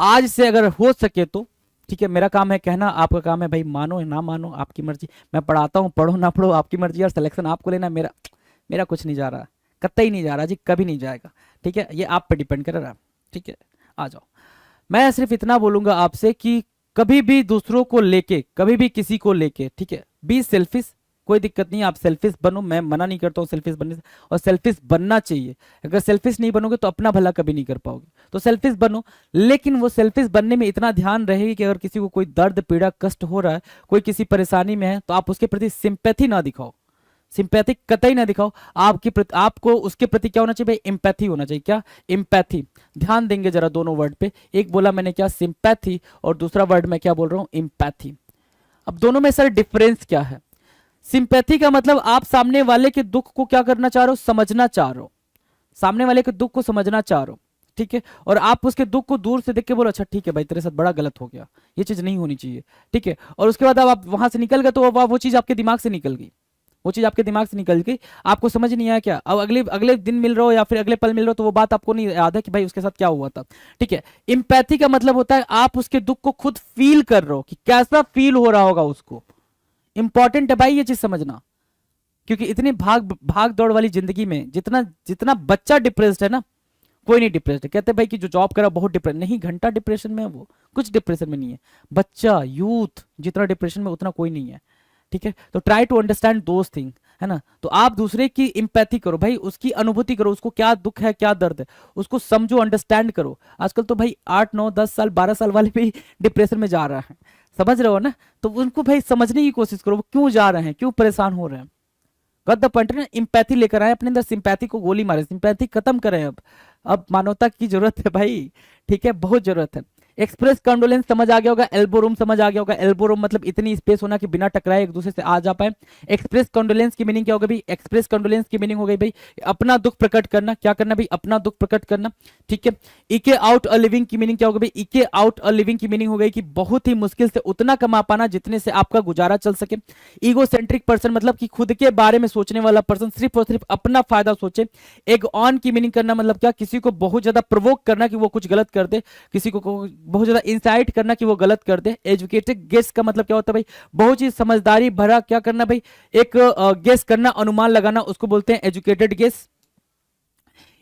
आज से अगर हो सके तो, ठीक है, मेरा काम है कहना, आपका काम है भाई मानो ना मानो आपकी मर्जी, मैं पढ़ाता हूं, पढ़ो ना पढ़ो आपकी मर्जी, और सिलेक्शन आपको लेना, मेरा मेरा कुछ नहीं जा रहा, कतई नहीं जा रहा जी, कभी नहीं जाएगा। ठीक है, ये आप पे डिपेंड कर रहा है। ठीक है, आ जाओ। मैं सिर्फ इतना बोलूंगा आपसे कि कभी भी दूसरों को लेके, कभी भी किसी को लेके, ठीक है, बी सेल्फिश, कोई दिक्कत नहीं, आप सेल्फिश बनो, मैं मना नहीं करता हूँ सेल्फिश बनने से, और सेल्फिश बनना चाहिए। अगर सेल्फिश नहीं बनोगे तो अपना भला कभी नहीं कर पाओगे, तो सेल्फिश बनो, लेकिन वो सेल्फिश बनने में इतना ध्यान रहे कि अगर किसी को कोई दर्द पीड़ा कष्ट हो रहा है, कोई किसी परेशानी में है, तो आप उसके प्रति सिंपैथी ना दिखाओ, सिंपैथी कतई ना दिखाओ। आपको उसके प्रति क्या होना चाहिए भाई, एम्पैथी होना चाहिए। क्या, एम्पैथी। ध्यान देंगे जरा दोनों वर्ड पे, एक बोला मैंने क्या, सिंपैथी, और दूसरा वर्ड मैं क्या बोल रहा हूं, एम्पैथी। अब दोनों में सर डिफरेंस क्या है। सिंपैथी का मतलब आप सामने वाले के दुख को क्या करना चाह रहे हो, समझना चाह रहे हो, सामने वाले के दुख को समझना चाह रहे हो। ठीक है, और आप उसके दुख को दूर से देख के बोलो, अच्छा ठीक है भाई, तेरे साथ बड़ा गलत हो गया, ये चीज नहीं होनी चाहिए। ठीक है, और उसके बाद अब आप वहां से निकल गए, तो वो चीज आपके दिमाग से निकल गई, वो चीज आपके दिमाग से निकल गई, आपको समझ नहीं आया क्या, अब अगले अगले दिन मिल रहे हो या फिर अगले पल मिल रहे हो, तो वो बात आपको नहीं याद है कि भाई उसके साथ क्या हुआ था। ठीक है, इंपैथी का मतलब होता है आप उसके दुख को खुद फील कर रहे हो कि कैसा फील हो रहा होगा उसको। इंपॉर्टेंट है भाई ये चीज समझना, क्योंकि इतनी भाग भाग दौड़ वाली जिंदगी में जितना जितना बच्चा डिप्रेस्ड है ना, कोई नहीं डिप्रेस्ड है। कहते हैं भाई कि जो जॉब करा बहुत डिप्रेशन, नहीं, घंटा डिप्रेशन में है वो, कुछ डिप्रेशन में नहीं है। बच्चा यूथ जितना डिप्रेशन में उतना कोई नहीं है। ठीक है, तो try to understand those thing, है ना। तो आप दूसरे की इंपैथी करो भाई, उसकी अनुभूति करो, उसको क्या दुख है क्या दर्द है, उसको समझो, अंडरस्टैंड करो। आजकल तो भाई 8 9 10 साल 12 साल वाले भी डिप्रेशन में जा रहा है, समझ रहे हो ना। तो उनको भाई समझने की कोशिश करो, वो क्यों जा रहे हैं, क्यों परेशान हो रहे हैं। गॉट द पॉइंट ना, इंपैथी लेकर आए अपने अंदर, सिंपैथी को गोली मारे, सिंपैथी खत्म करें अब मानवता की जरूरत है भाई। ठीक है, बहुत जरूरत है। एक्सप्रेस कंडोलेंस समझ आ गया होगा, एल्बो रूम समझ आ गया होगा। एल्बो रूम मतलब इतनी स्पेस होना कि बिना टकराए एक दूसरे से आ जा पाए। एक्सप्रेस कंडोलेंस की मीनिंग क्या होगा भाई, एक्सप्रेस कंडोलेंस की मीनिंग हो गई भाई अपना दुख प्रकट करना, क्या करना भाई, अपना दुख प्रकट करना। ठीक है, इके आउट अ लिविंग की मीनिंग क्या होगा भाई, इके आउट अ लिविंग की मीनिंग हो गई कि बहुत ही मुश्किल से उतना कमा पाना जितने से आपका गुजारा चल सके। ईगो सेंट्रिक पर्सन मतलब कि खुद के बारे में सोचने वाला पर्सन, सिर्फ और सिर्फ अपना फायदा सोचे। एग ऑन की मीनिंग करना मतलब क्या, किसी को बहुत ज्यादा प्रोवोक करना कि वो कुछ गलत कर दे, किसी को बहुत ज्यादा इंसाइट करना कि वो गलत कर दे। एजुकेटेड गेस का मतलब क्या होता है भाई, बहुत ही समझदारी भरा क्या करना भाई, एक गेस करना, अनुमान लगाना, उसको बोलते हैं एजुकेटेड गेस।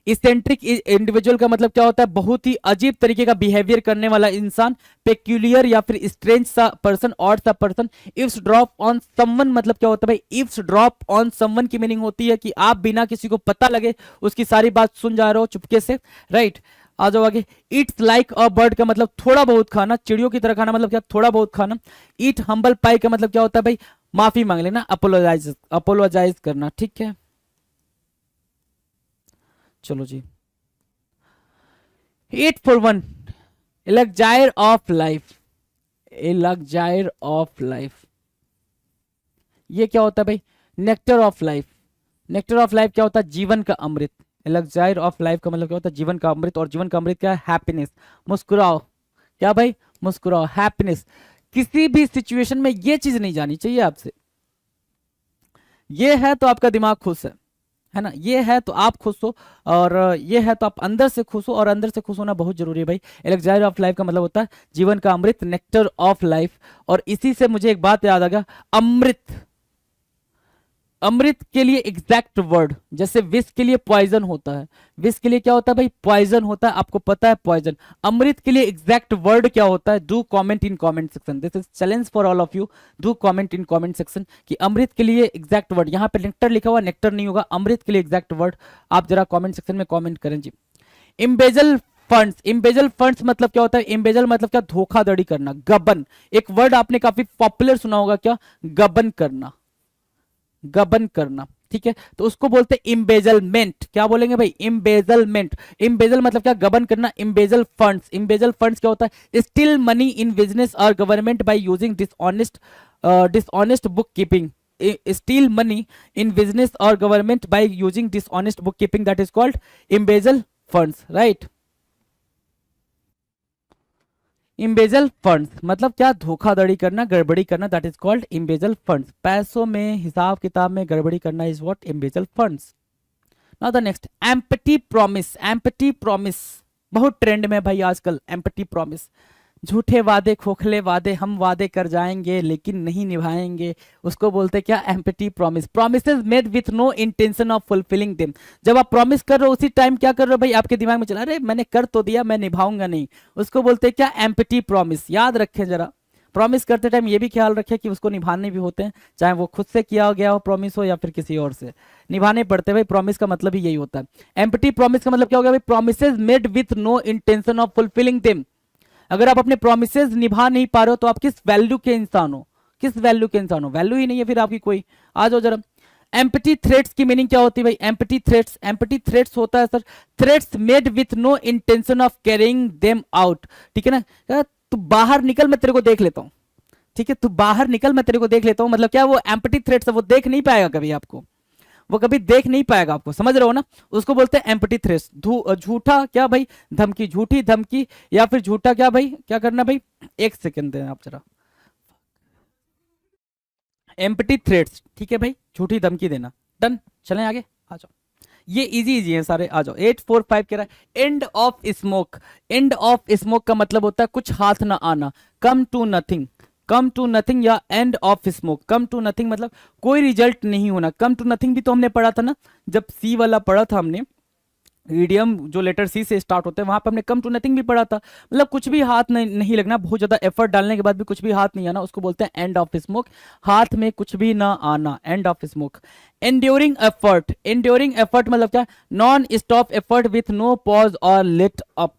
इसेंट्रिक इंडिविजुअल का मतलब क्या होता है, बहुत ही अजीब तरीके का बिहेवियर करने वाला इंसान। पेक्यूलियर या फिर स्ट्रेंज सा पर्सन, ऑड सा person. Ifs drop on someone मतलब क्या होता है भाई, इफ्स ड्रॉप ऑन समवन की मीनिंग होती है कि आप बिना किसी को पता लगे उसकी सारी बात सुन जा रहे हो चुपके से, राइट। आ जाओ आगे। इट्स लाइक अ बर्ड का मतलब थोड़ा बहुत खाना, चिड़ियों की तरह खाना मतलब क्या, थोड़ा बहुत खाना। ईट हम्बल पाई का मतलब क्या होता है भाई, माफी मांग लेना, अपोलोजाइज करना। ठीक है, चलो जी। 841 elixir of life. Elixir of life. ये क्या होता है भाई? Nectar of life. Nectar of life क्या होता है? जीवन का अमृत। एलक्जायर ऑफ लाइफ का मतलब क्या होता है? जीवन का अमृत। और जीवन का अमृत क्या है? हैप्पीनेस। मुस्कुराओ। क्या भाई? मुस्कुराओ, हैप्पीनेस। किसी भी सिचुएशन में ये चीज नहीं जानी चाहिए आपसे। ये है तो आपका दिमाग खुश है ना? ये है तो आप खुश हो, और ये है तो आप अंदर से खुश हो, और अंदर से खुश होना बहुत जरूरी है भाई। एलक्जायर ऑफ लाइफ का मतलब होता है जीवन का अमृत, नेक्टर ऑफ लाइफ। और इसी से मुझे एक बात याद आ गया, अमृत। अमृत के लिए एग्जैक्ट वर्ड, जैसे विष के लिए पॉइजन होता है, विष के लिए क्या होता है भाई? पॉइजन होता है, आपको पता है पॉइजन। अमृत के लिए एग्जैक्ट वर्ड क्या होता है? Do comment in comment section. This is challenge for all of you, do comment in comment section कि अमृत के लिए एग्जैक्ट वर्ड। यहाँ पे नेक्टर लिखा हुआ, नेक्टर नहीं होगा, अमृत के लिए एग्जैक्ट वर्ड आप जरा कॉमेंट सेक्शन में कॉमेंट करें जी। इम्बेजल फंड्स। इम्बेजल फंड्स मतलब क्या होता है? इम्बेजल मतलब क्या? धोखाधड़ी करना, गबन। एक वर्ड आपने काफी पॉपुलर सुना होगा, क्या? गबन करना, गबन करना, ठीक है? तो उसको बोलते हैं इम्बेजलमेंट। क्या बोलेंगे भाई? इम्बेजलमेंट। इम्बेजल मतलब क्या? गबन करना। इम्बेजल फंड्स, इम्बेजल फंड्स क्या होता है? स्टील मनी इन बिजनेस और government by using dishonest book keeping. Steal money in business और government by using dishonest book keeping, that is called embezzle funds, right? Embezzle funds मतलब क्या? धोखाधड़ी करना, गड़बड़ी करना, that is called embezzle funds. पैसों में, हिसाब किताब में गड़बड़ी करना is what? Embezzle funds. Now the next, empty promise. Empty promise बहुत ट्रेंड में भाई आजकल, एम्प्टी प्रॉमिस। झूठे वादे, खोखले वादे, हम वादे कर जाएंगे लेकिन नहीं निभाएंगे, उसको बोलते क्या? Empty promise. Promises made with no intention of fulfilling them. जब आप प्रॉमिस कर रहे हो उसी टाइम क्या कर रहे हो भाई? आपके दिमाग में चला, अरे मैंने कर तो दिया, मैं निभाऊंगा नहीं, उसको बोलते क्या? Empty promise. याद रखें जरा, प्रॉमिस करते टाइम ये भी ख्याल रखें कि उसको निभाने भी होते हैं, चाहे वो खुद से किया गया हो प्रॉमिस हो या फिर किसी और से, निभाने पड़ते हैं भाई। प्रॉमिस का मतलब ही यही होता है। एम्प्टी प्रॉमिस का मतलब क्या हो गया भाई? Promises made with no intention of fulfilling them. अगर आप अपने प्रोमिसेस निभा नहीं पा रहे हो तो आप किस वैल्यू के इंसान हो? किस वैल्यू के इंसान हो? वैल्यू ही नहीं है फिर आपकी कोई। आ जाओ जरा। एम्प्टी थ्रेट्स की मीनिंग क्या होती है भाई? एम्प्टी थ्रेट्स, एम्प्टी थ्रेट्स होता है sir, threats made with no intention of carrying them out. ठीक है ना? तू बाहर निकल, मैं तेरे को देख लेता हूं, ठीक है? तू बाहर निकल, मैं तेरे को देख लेता हूं, मतलब क्या? वो एम्प्टी थ्रेट्स है, वो देख नहीं पाएगा कभी आपको, वो कभी देख नहीं पाएगा आपको, समझ रहे हो ना? उसको बोलते हैं एम्प्टी थ्रेट्स। झूठा क्या भाई? धमकी, झूठी धमकी, या फिर झूठा क्या भाई? क्या करना भाई? एक सेकंड दें आप जरा। एम्प्टी थ्रेट्स, ठीक है भाई, झूठी धमकी देना। डन, चलें आगे, आ जाओ। ये इजी इजी है सारे, आ जाओ। 845 कह रहा है end of smoke. End of smoke का मतलब होता है कुछ हाथ ना आना, come to nothing. Come to nothing या end of smoke. Come to nothing मतलब कोई रिजल्ट नहीं होना। कम टू नथिंग भी तो हमने पढ़ा था ना, जब सी वाला पढ़ा था हमने, ईडियम जो लेटर सी से स्टार्ट होते हैं, वहां पे हमने कम टू नथिंग भी पढ़ा था। मतलब कुछ भी हाथ नहीं लगना, बहुत ज्यादा एफर्ट डालने के बाद भी कुछ भी हाथ नहीं आना, उसको बोलते हैं एंड ऑफ स्मोक। हाथ में कुछ भी ना आना, end of smoke. Enduring effort. Enduring effort मतलब क्या? Non stop effort with no pause और लेट अप।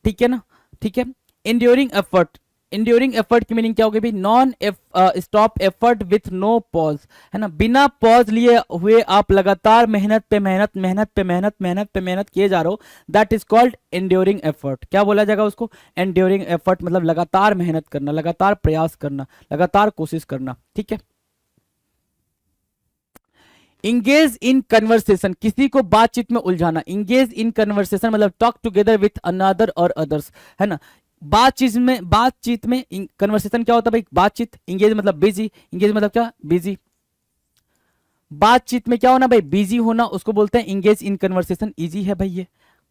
ठीक है ना? ठीक है। एंड्योरिंग एफर्ट, इंड्योरिंग एफर्ट की मीनिंग क्या होगी भाई? Non stop effort with no pause, है ना? बिना पॉज लिए हुए आप लगातार मेहनत पे मेहनत, मेहनत पे मेहनत, मेहनत पे मेहनत किए जा रहे हो, that is called enduring effort. क्या बोला जाएगा उसको? एंड्योरिंग एफर्ट मतलब लगातार मेहनत करना, लगातार प्रयास करना, लगातार कोशिश करना। ठीक है। इंगेज इन कन्वर्सेशन, किसी को बातचीत में उलझाना। इंगेज इन कन्वर्सेशन मतलब टॉक टुगेदर विथ अनदर और अदर्स, है ना? बातचीत में कन्वर्सेशन क्या होता है भाई? बातचीत। इंगेज मतलब बिजी, इंगेज मतलब क्या? बिजी। बातचीत में क्या होना भाई? बिजी होना, उसको बोलते हैं इंगेज इन कन्वर्सेशन। इजी है भाई, ये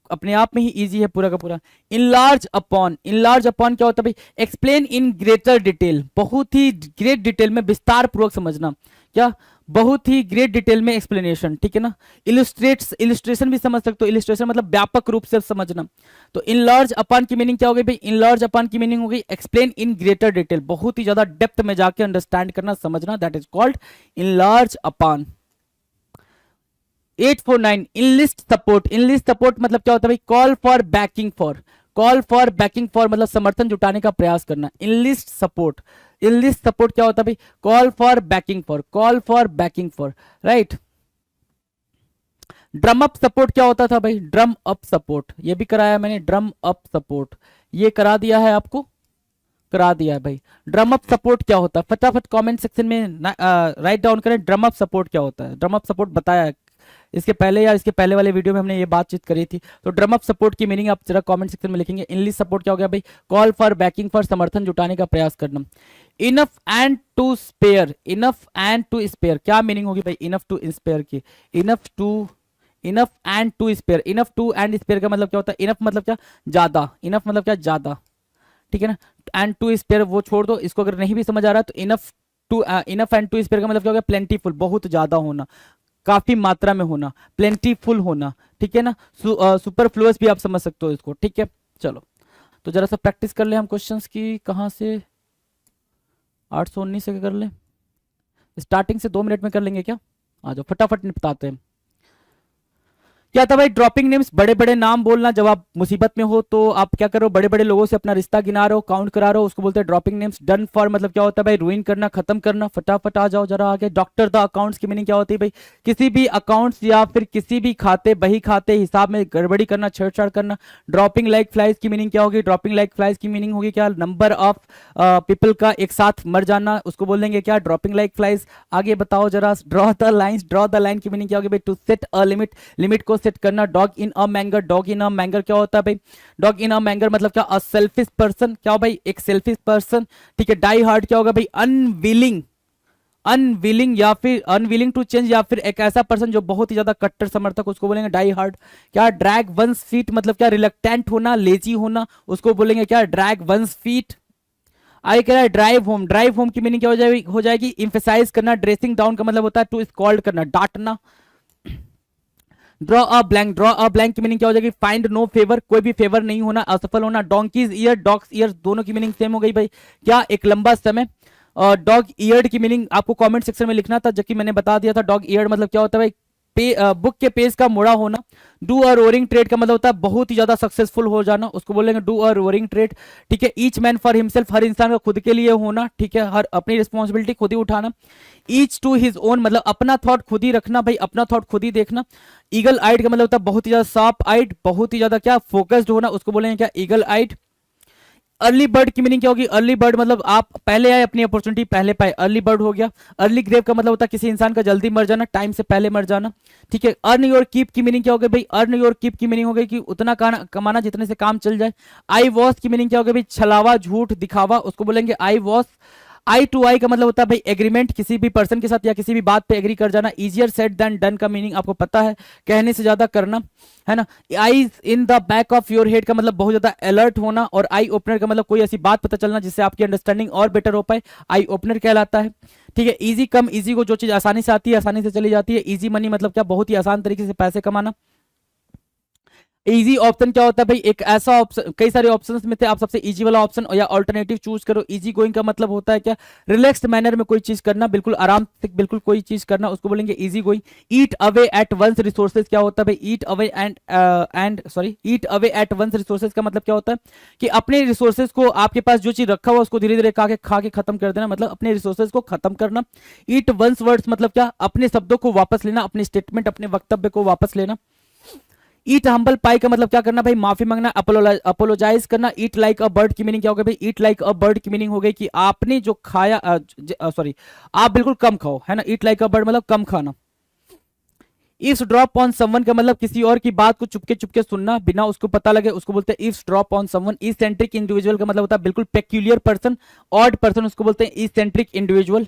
अपने आप में ही इजी है पूरा का पूरा। इनलार्ज अपॉन, इनलार्ज अपॉन क्या होता है भाई? एक्सप्लेन इन ग्रेटर डिटेल, बहुत ही ग्रेट डिटेल में, विस्तार पूर्वक समझना। क्या? बहुत ही ग्रेट डिटेल में एक्सप्लेनेशन। ठीक है ना? इलस्ट्रेट्स, इलस्ट्रेशन भी समझ सकते हो, इलस्ट्रेशन मतलब व्यापक रूप से समझना। तो इनलार्ज अपॉन की मीनिंग क्या हो गई भाई? इनलार्ज अपॉन की मीनिंग हो गई एक्सप्लेन इन ग्रेटर डिटेल, बहुत ही ज्यादा डेप्थ में जाके अंडरस्टैंड करना, समझना, that is called enlarge upon. 849 enlist support. Enlist support मतलब क्या होता है भाई? Call for banking for, call for banking for मतलब समर्थन जुटाने का प्रयास करना। इनलिस्ट सपोर्ट, इनलिस्ट सपोर्ट क्या होता है भाई? Call for banking for, call for banking for, right. Drum up support क्या होता था भाई? ड्रम अप सपोर्ट, ये भी कराया मैंने, ड्रम अप सपोर्ट ये करा दिया है आपको, करा दिया है भाई। ड्रम अप सपोर्ट क्या होता है, फटाफट कमेंट सेक्शन में राइट डाउन करें, ड्रम अप सपोर्ट क्या होता है। ड्रम अप सपोर्ट बताया है इसके पहले या इसके पहले वाले वीडियो में हमने ये बातचीत करी थी। तो ड्रम अप सपोर्ट की मीनिंग आप जरा कमेंट सेक्शन में लिखेंगे। इनलिस्ट सपोर्ट क्या हो गया भाई, कॉल फॉर बैकिंग फॉर, समर्थन जुटाने का प्रयास करना। Enough and to spare, enough and to spare क्या मीनिंग होगी भाई, इनफ टू स्पेयर की, enough and to spare, enough to and spare का मतलब क्या होता है, इनफ मतलब क्या, ज्यादा, इनफ मतलब क्या, ज्यादा, ठीक है ना। एंड टू स्पेयर वो छोड़ दो, इसको अगर नहीं भी समझ आ रहा तो इनफ एंड टू स्पेयर का मतलब क्या होगा, प्लेंटीफुल, बहुत ज्यादा होना, काफी मात्रा में होना, प्लेंटीफुल होना, ठीक है ना। सुपरफ्लुअस भी आप समझ सकते हो इसको, ठीक है। चलो तो जरा सा प्रैक्टिस कर ले हम क्वेश्चंस की, कहाँ से 819 से कर ले, स्टार्टिंग से 2 मिनट में कर लेंगे क्या, आ जाओ फटाफट निपटाते हैं। क्या था भाई, ड्रॉपिंग नेम्स, बड़े बड़े नाम बोलना। जब आप मुसीबत में हो तो आप क्या करो, बड़े बड़े लोगों से अपना रिश्ता गिना रहे हो, काउंट करा रहे हो, उसको बोलते हैं ड्रॉपिंग नेम्स। डन फॉर मतलब क्या होता है भाई, रुइन करना, खत्म करना। फटाफट आ जाओ जरा आगे। डॉक्टर द अकाउंट्स की मीनिंग क्या होती है भाई, किसी भी अकाउंट्स या फिर किसी भी खाते, बही खाते, हिसाब में गड़बड़ी करना, छेड़छाड़ करना। ड्रॉपिंग लाइक फ्लाइज की मीनिंग क्या होगी, ड्रॉपिंग लाइक फ्लाइज की मीनिंग होगी क्या, नंबर ऑफ पीपल का एक साथ मर जाना, उसको बोलेंगे क्या, ड्रॉपिंग लाइक फ्लाइज। आगे बताओ जरा, draw the lines, draw the line की मीनिंग क्या होगी भाई, to set a limit, limit को सेट करना। Dog in a manger, dog in a manger क्या होता है भाई, डॉग इन अ मैंगर मतलब क्या, अ सेल्फिश पर्सन, क्या हो भाई, एक सेल्फिश पर्सन, ठीक है। डाई हार्ड क्या होगा भाई, अनविलिंग, अनविलिंग या फिर अनविलिंग टू चेंज, या फिर एक ऐसा पर्सन जो बहुत ही ज्यादा कट्टर समर्थक, उसको बोलेंगे डाई हार्ड। क्या, ड्रैग वंस फीट मतलब क्या, रिलक्टेंट होना, लेजी होना, उसको बोलेंगे क्या, ड्रैग वंस फीट। आगे कह रहा है ड्राइव होम, ड्राइव होम की मीनिंग क्या हो जाएगी, इंफेसाइज करना। ड्रेसिंग डाउन का मतलब होता है टू स्कॉल्ड करना, डांटना। Draw a blank, draw a blank की मीनिंग क्या हो जाएगी, फाइंड नो फेवर, कोई भी फेवर नहीं होना, असफल होना। डोंकीज ईयर, डॉग्स ईयर, दोनों की मीनिंग सेम हो गई भाई, क्या, एक लंबा समय। डॉग ईयर्ड की मीनिंग आपको कमेंट सेक्शन में लिखना था, जबकि मैंने बता दिया था। डॉग ईयर्ड मतलब क्या होता है भाई, बुक के पेज का मुड़ा होना। डू अ रोरिंग ट्रेड का मतलब होता है बहुत ही ज्यादा सक्सेसफुल हो जाना, उसको बोलेंगे डू अ रोरिंग ट्रेड, ठीक है। ईच मैन फॉर हिमसेल्फ, हर इंसान का खुद के लिए होना, ठीक है, हर अपनी रिस्पॉन्सिबिलिटी खुद ही उठाना। ईच टू हिज ओन मतलब अपना थॉट खुद ही रखना भाई, अपना थॉट खुद ही देखना। ईगल आइड का मतलब होता है बहुत ही ज्यादा शार्प आइड, बहुत ही ज्यादा क्या, फोकस्ड होना, उसको बोलेंगे क्या, ईगल आइड। अर्ली बर्ड की मीनिंग क्या होगी, अर्ली बर्ड मतलब आप पहले आए, अपनी अपॉर्चुनिटी पहले पाए, अर्ली बर्ड हो गया। अर्ली ग्रेव का मतलब होता है किसी इंसान का जल्दी मर जाना, टाइम से पहले मर जाना, ठीक है। अर्न योर कीप की मीनिंग क्या होगी भाई, अर्न योर कीप की मीनिंग हो गई कि उतना कमाना जितने से काम चल जाए। आई वॉस की मीनिंग क्या होगी भाई, छलावा, झूठ, दिखावा, उसको बोलेंगे आई वॉस। आई टू आई का मतलब होता है भाई एग्रीमेंट, किसी भी पर्सन के साथ या किसी भी बात पे एग्री कर जाना। इजियर सेड देन डन का मीनिंग आपको पता है, कहने से ज्यादा करना, है ना। Eyes in the back of your head का मतलब बहुत ज्यादा अलर्ट होना, और आई ओपनर का मतलब कोई ऐसी बात पता चलना जिससे आपकी अंडरस्टैंडिंग और बेटर हो पाए, आई ओपनर कहलाता है, ठीक है। इजी कम, इजी को जो चीज आसानी से आती है आसानी से चली जाती है। इजी मनी मतलब क्या, बहुत ही आसान तरीके से पैसे कमाना। इजी ऑप्शन क्या होता है भाई, एक ऐसा ऑप्शन, कई सारे ऑप्शंस में थे, आप सबसे इजी वाला ऑप्शन या ऑल्टरनेटिव चूज करो। इजी गोइंग का मतलब होता है क्या, रिलैक्स्ड मैनर में कोई चीज करना, बिल्कुल आराम से बिल्कुल कोई चीज करना, उसको बोलेंगे easy going. Eat away at one's resources क्या होता है भाई, eat away eat away at one's resources का मतलब क्या होता है कि अपने रिसोर्सेज को, आपके पास जो चीज रखा हुआ उसको धीरे धीरे खा के खत्म कर देना, मतलब अपने रिसोर्सेज को खत्म करना। ईट वंस वर्ड्स मतलब क्या, अपने शब्दों को वापस लेना, अपने स्टेटमेंट, अपने वक्तव्य को वापस लेना। ईट हम्बल पाई का मतलब क्या करना भाई, माफी मांगना, अपोलोजाइज करना। ईट लाइक अ बर्ड की मीनिंग क्या हो गई भाई, ईट लाइक अ बर्ड की मीनिंग हो गई कि आपने जो खाया, सॉरी, आप बिल्कुल कम खाओ, है ना। ईट लाइक अ बर्ड मतलब कम खाना। इफ्स ड्रॉप ऑन समवन का मतलब किसी और की बात को चुपके चुपके सुनना, बिना उसको पता लगे, उसको बोलते हैं ifs drop on someone. Eccentric individual का मतलब होता है बिल्कुल पेक्यूलियर पर्सन, ऑड पर्सन, उसको बोलते हैं इसेंट्रिक इंडिविजुअल।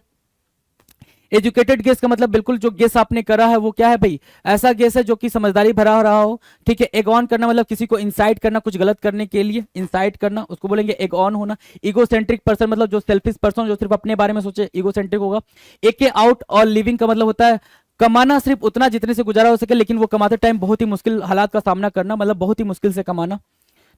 एजुकेटेड गेस का मतलब बिल्कुल जो गेस आपने करा है वो क्या है भाई, ऐसा गेस है जो कि समझदारी भरा रहा हो, ठीक है। एग ऑन करना मतलब किसी को इंसाइट करना, कुछ गलत करने के लिए इंसाइट करना, उसको बोलेंगे एग ऑन होना। इगोसेंट्रिक पर्सन मतलब जो सेल्फिश पर्सन, जो सिर्फ अपने बारे में सोचे, इगोसेंट्रिक होगा। एके आउट और लिविंग का मतलब होता है कमाना सिर्फ उतना जितने से गुजारा हो सके, लेकिन वो कमाते टाइम बहुत ही मुश्किल हालात का सामना करना, मतलब बहुत ही मुश्किल से कमाना,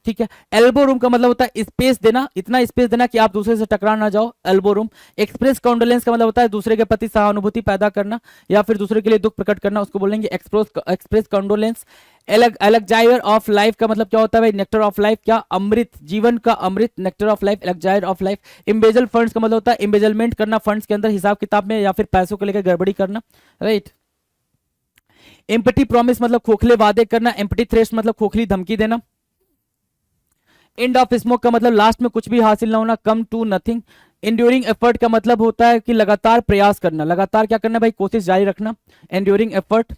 ठीक है। एल्बो रूम का मतलब होता है स्पेस देना, इतना स्पेस देना कि आप दूसरे से टकरा ना जाओ, एल्बो रूम। एक्सप्रेस कॉन्डोलेंस का मतलब होता है दूसरे के प्रति सहानुभूति पैदा करना या फिर दूसरे के लिए दुख प्रकट करना, उसको बोलेंगे एक्सप्रेस कॉन्डोलेंस। एलेक्जायर ऑफ लाइफ का मतलब क्या होता है भाई, नेक्टर ऑफ लाइफ, क्या, अमृत, जीवन का अमृत, nectar of life, elixir of life. Embezzle funds का मतलब होता है इम्बेजलमेंट करना, फंड्स के अंदर हिसाब किताब में या फिर पैसों को लेकर गड़बड़ी करना, राइट। एम्पटी प्रॉमिस मतलब खोखले वादे करना, एम्पटी थ्रेट मतलब खोखली धमकी देना। एंड ऑफ स्मोक का मतलब लास्ट में कुछ भी हासिल ना होना, come to nothing. Enduring effort का मतलब होता है कि लगातार प्रयास करना, लगातार क्या करना भाई, कोशिश जारी रखना, enduring effort.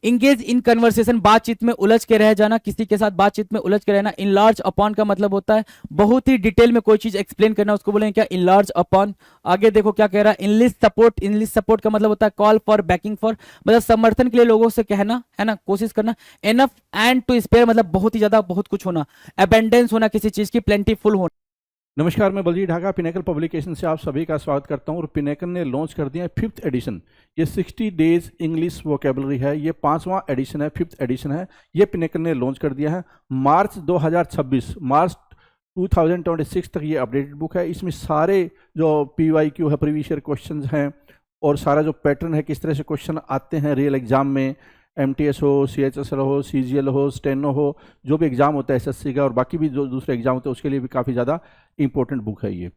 Engage in conversation, बातचीत में उलझ के रह जाना, किसी के साथ बातचीत में उलझ के रहना। इनलार्ज अपॉन का मतलब होता है बहुत ही डिटेल में कोई चीज एक्सप्लेन करना, उसको बोलेंगे क्या, इनलार्ज अपॉन। आगे देखो क्या कह रहा है, इनलिस्ट सपोर्ट। इनलिस्ट सपोर्ट का मतलब होता है कॉल फॉर, बैकिंग फॉर, मतलब समर्थन के लिए लोगों से कहना, है ना, कोशिश करना। एनफ एंड टू स्पेयर मतलब बहुत ही ज्यादा, बहुत कुछ होना। अबेंडेंस होना किसी चीज की, प्लेंटीफुल होना। नमस्कार, मैं बलजीत ढाका पिनेकल पब्लिकेशन से आप सभी का स्वागत करता हूं। और पिनेकल ने लॉन्च कर दिया है 5th एडिशन। ये 60 डेज इंग्लिश वोकेबलरी है, ये 5वां एडिशन है, 5th एडिशन है। ये पिनेकल ने लॉन्च कर दिया है मार्च 2026 तक ये अपडेटेड बुक है। इसमें सारे जो PYQ है, प्रीवियस ईयर क्वेश्चन हैं, और सारा जो पैटर्न है, किस तरह से क्वेश्चन आते हैं रियल एग्जाम में, MTS हो, CHSL हो, CGL हो, स्टेनो हो, जो भी एग्ज़ाम होता है SSC का और बाकी भी जो दूसरे एग्जाम होते हैं उसके लिए भी काफ़ी ज़्यादा इंपॉर्टेंट बुक है ये।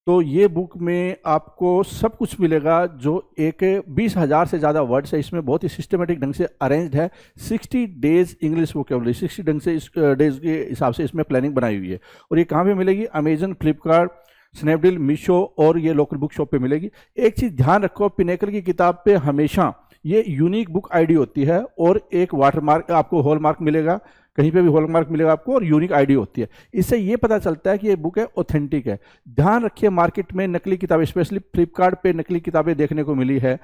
तो ये बुक में आपको सब कुछ मिलेगा, जो एक 20,000 से ज़्यादा वर्ड्स है इसमें, बहुत ही सिस्टमेटिक ढंग से अरेंज्ड है। 60 डेज इंग्लिश वोकेबलरी, 60 ढंग से इस डेज के हिसाब से इसमें प्लानिंग बनाई हुई है। और ये कहाँ पे मिलेगी, अमेजन, फ्लिपकार्ट, स्नैपडील, मीशो और ये लोकल बुक शॉप पे मिलेगी। एक चीज़ ध्यान रखो, पिनेकल की किताब पे हमेशा ये यूनिक बुक आईडी होती है और एक वाटरमार्क, आपको हॉलमार्क मिलेगा, कहीं पे भी हॉलमार्क मिलेगा आपको, और यूनिक आईडी होती है। इससे ये पता चलता है कि ये बुक है ऑथेंटिक है। ध्यान रखिए, मार्केट में नकली किताबें, स्पेशली फ्लिपकार्ट पे नकली किताबें देखने को मिली है,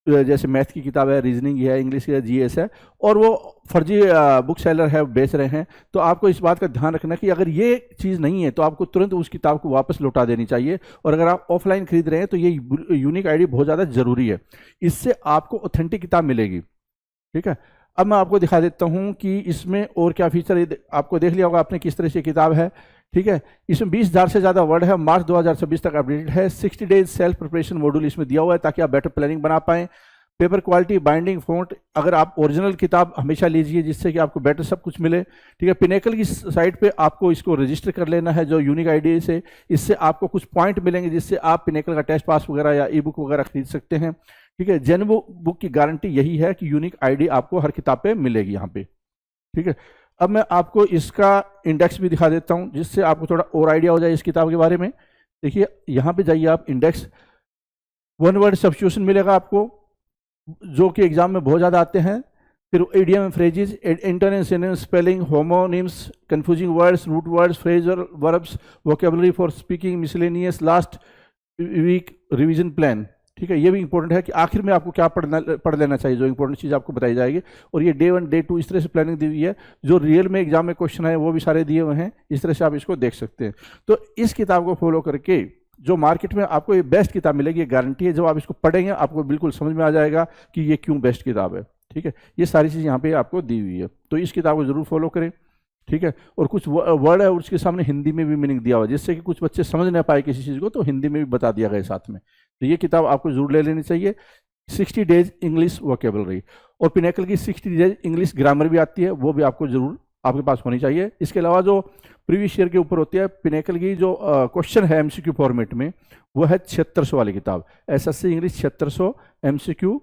जैसे मैथ की किताब है, रीजनिंग है, इंग्लिश है, GS है, और वो फर्जी बुक सेलर है, बेच रहे हैं। तो आपको इस बात का ध्यान रखना कि अगर ये चीज़ नहीं है तो आपको तुरंत उस किताब को वापस लौटा देनी चाहिए। और अगर आप ऑफलाइन खरीद रहे हैं तो ये यूनिक आईडी बहुत ज़्यादा ज़रूरी है, इससे आपको ऑथेंटिक किताब मिलेगी। ठीक है, अब मैं आपको दिखा देता हूँ कि इसमें और क्या फीचर, आपको देख लिया होगा आपने किस तरह से किताब है। ठीक है, इसमें 20,000 से ज़्यादा वर्ड है, मार्च 2026 तक अपडेटेड है। 60 डेज सेल्फ प्रिपरेशन मॉड्यूल इसमें दिया हुआ है ताकि आप बेटर प्लानिंग बना पाएँ। पेपर क्वालिटी, बाइंडिंग, फॉन्ट, अगर आप ओरिजिनल किताब हमेशा लीजिए जिससे कि आपको बेटर सब कुछ मिले। ठीक है, पिनेकल की साइट पे आपको इसको रजिस्टर कर लेना है जो यूनिक आईडी से, इससे आपको कुछ पॉइंट मिलेंगे जिससे आप पिनेकल का टेस्ट पास वगैरह या ई बुक वगैरह खरीद सकते हैं। ठीक है, जेन्युइन बुक की गारंटी यही है कि यूनिक आईडी आपको हर किताब पे मिलेगी यहाँ पे। ठीक है, अब मैं आपको इसका इंडेक्स भी दिखा देता हूँ जिससे आपको थोड़ा और आइडिया हो जाए इस किताब के बारे में। देखिए, यहाँ पे जाइए आप, इंडेक्स, वन वर्ड सब्स्टिट्यूशन मिलेगा आपको जो कि एग्जाम में बहुत ज़्यादा आते हैं। फिर idiom and phrases, international spelling, homonyms, confusing words, root words, phrasal verbs, vocabulary for speaking, miscellaneous, last week revision plan. ठीक है, ये भी इंपॉर्टेंट है कि आखिर में आपको क्या पढ़ लेना चाहिए, जो इंपॉर्टेंट चीज़ आपको बताई जाएगी। और ये डे 1, डे 2 इस तरह से प्लानिंग दी हुई है। जो रियल में एग्जाम में क्वेश्चन है वो भी सारे दिए हुए हैं, इस तरह से आप इसको देख सकते हैं। तो इस किताब को फॉलो करके जो मार्केट में आपको ये बेस्ट किताब मिलेगी, ये गारंटी है। जब आप इसको पढ़ेंगे आपको बिल्कुल समझ में आ जाएगा कि ये क्यों बेस्ट किताब है। ठीक है, ये सारी चीज़ यहाँ पे आपको दी हुई है, तो इस किताब को जरूर फॉलो करें। ठीक है, और कुछ वर्ड है उसके सामने हिंदी में भी मीनिंग दिया हुआ है, जिससे कि कुछ बच्चे समझ ना पाए किसी चीज़ को, तो हिंदी में भी बता दिया गया साथ में। तो ये किताब आपको जरूर ले लेनी चाहिए, 60 डेज इंग्लिश वोकेबलरी। और पिनेकल की 60 डेज इंग्लिश ग्रामर भी आती है, वो भी आपको जरूर आपके पास होनी चाहिए। इसके अलावा जो प्रीवियस ईयर के ऊपर होती है, पिनेकल की जो क्वेश्चन है MCQ फॉर्मेट में, वो है 7600 वाली किताब, SSC इंग्लिश 7600 MCQ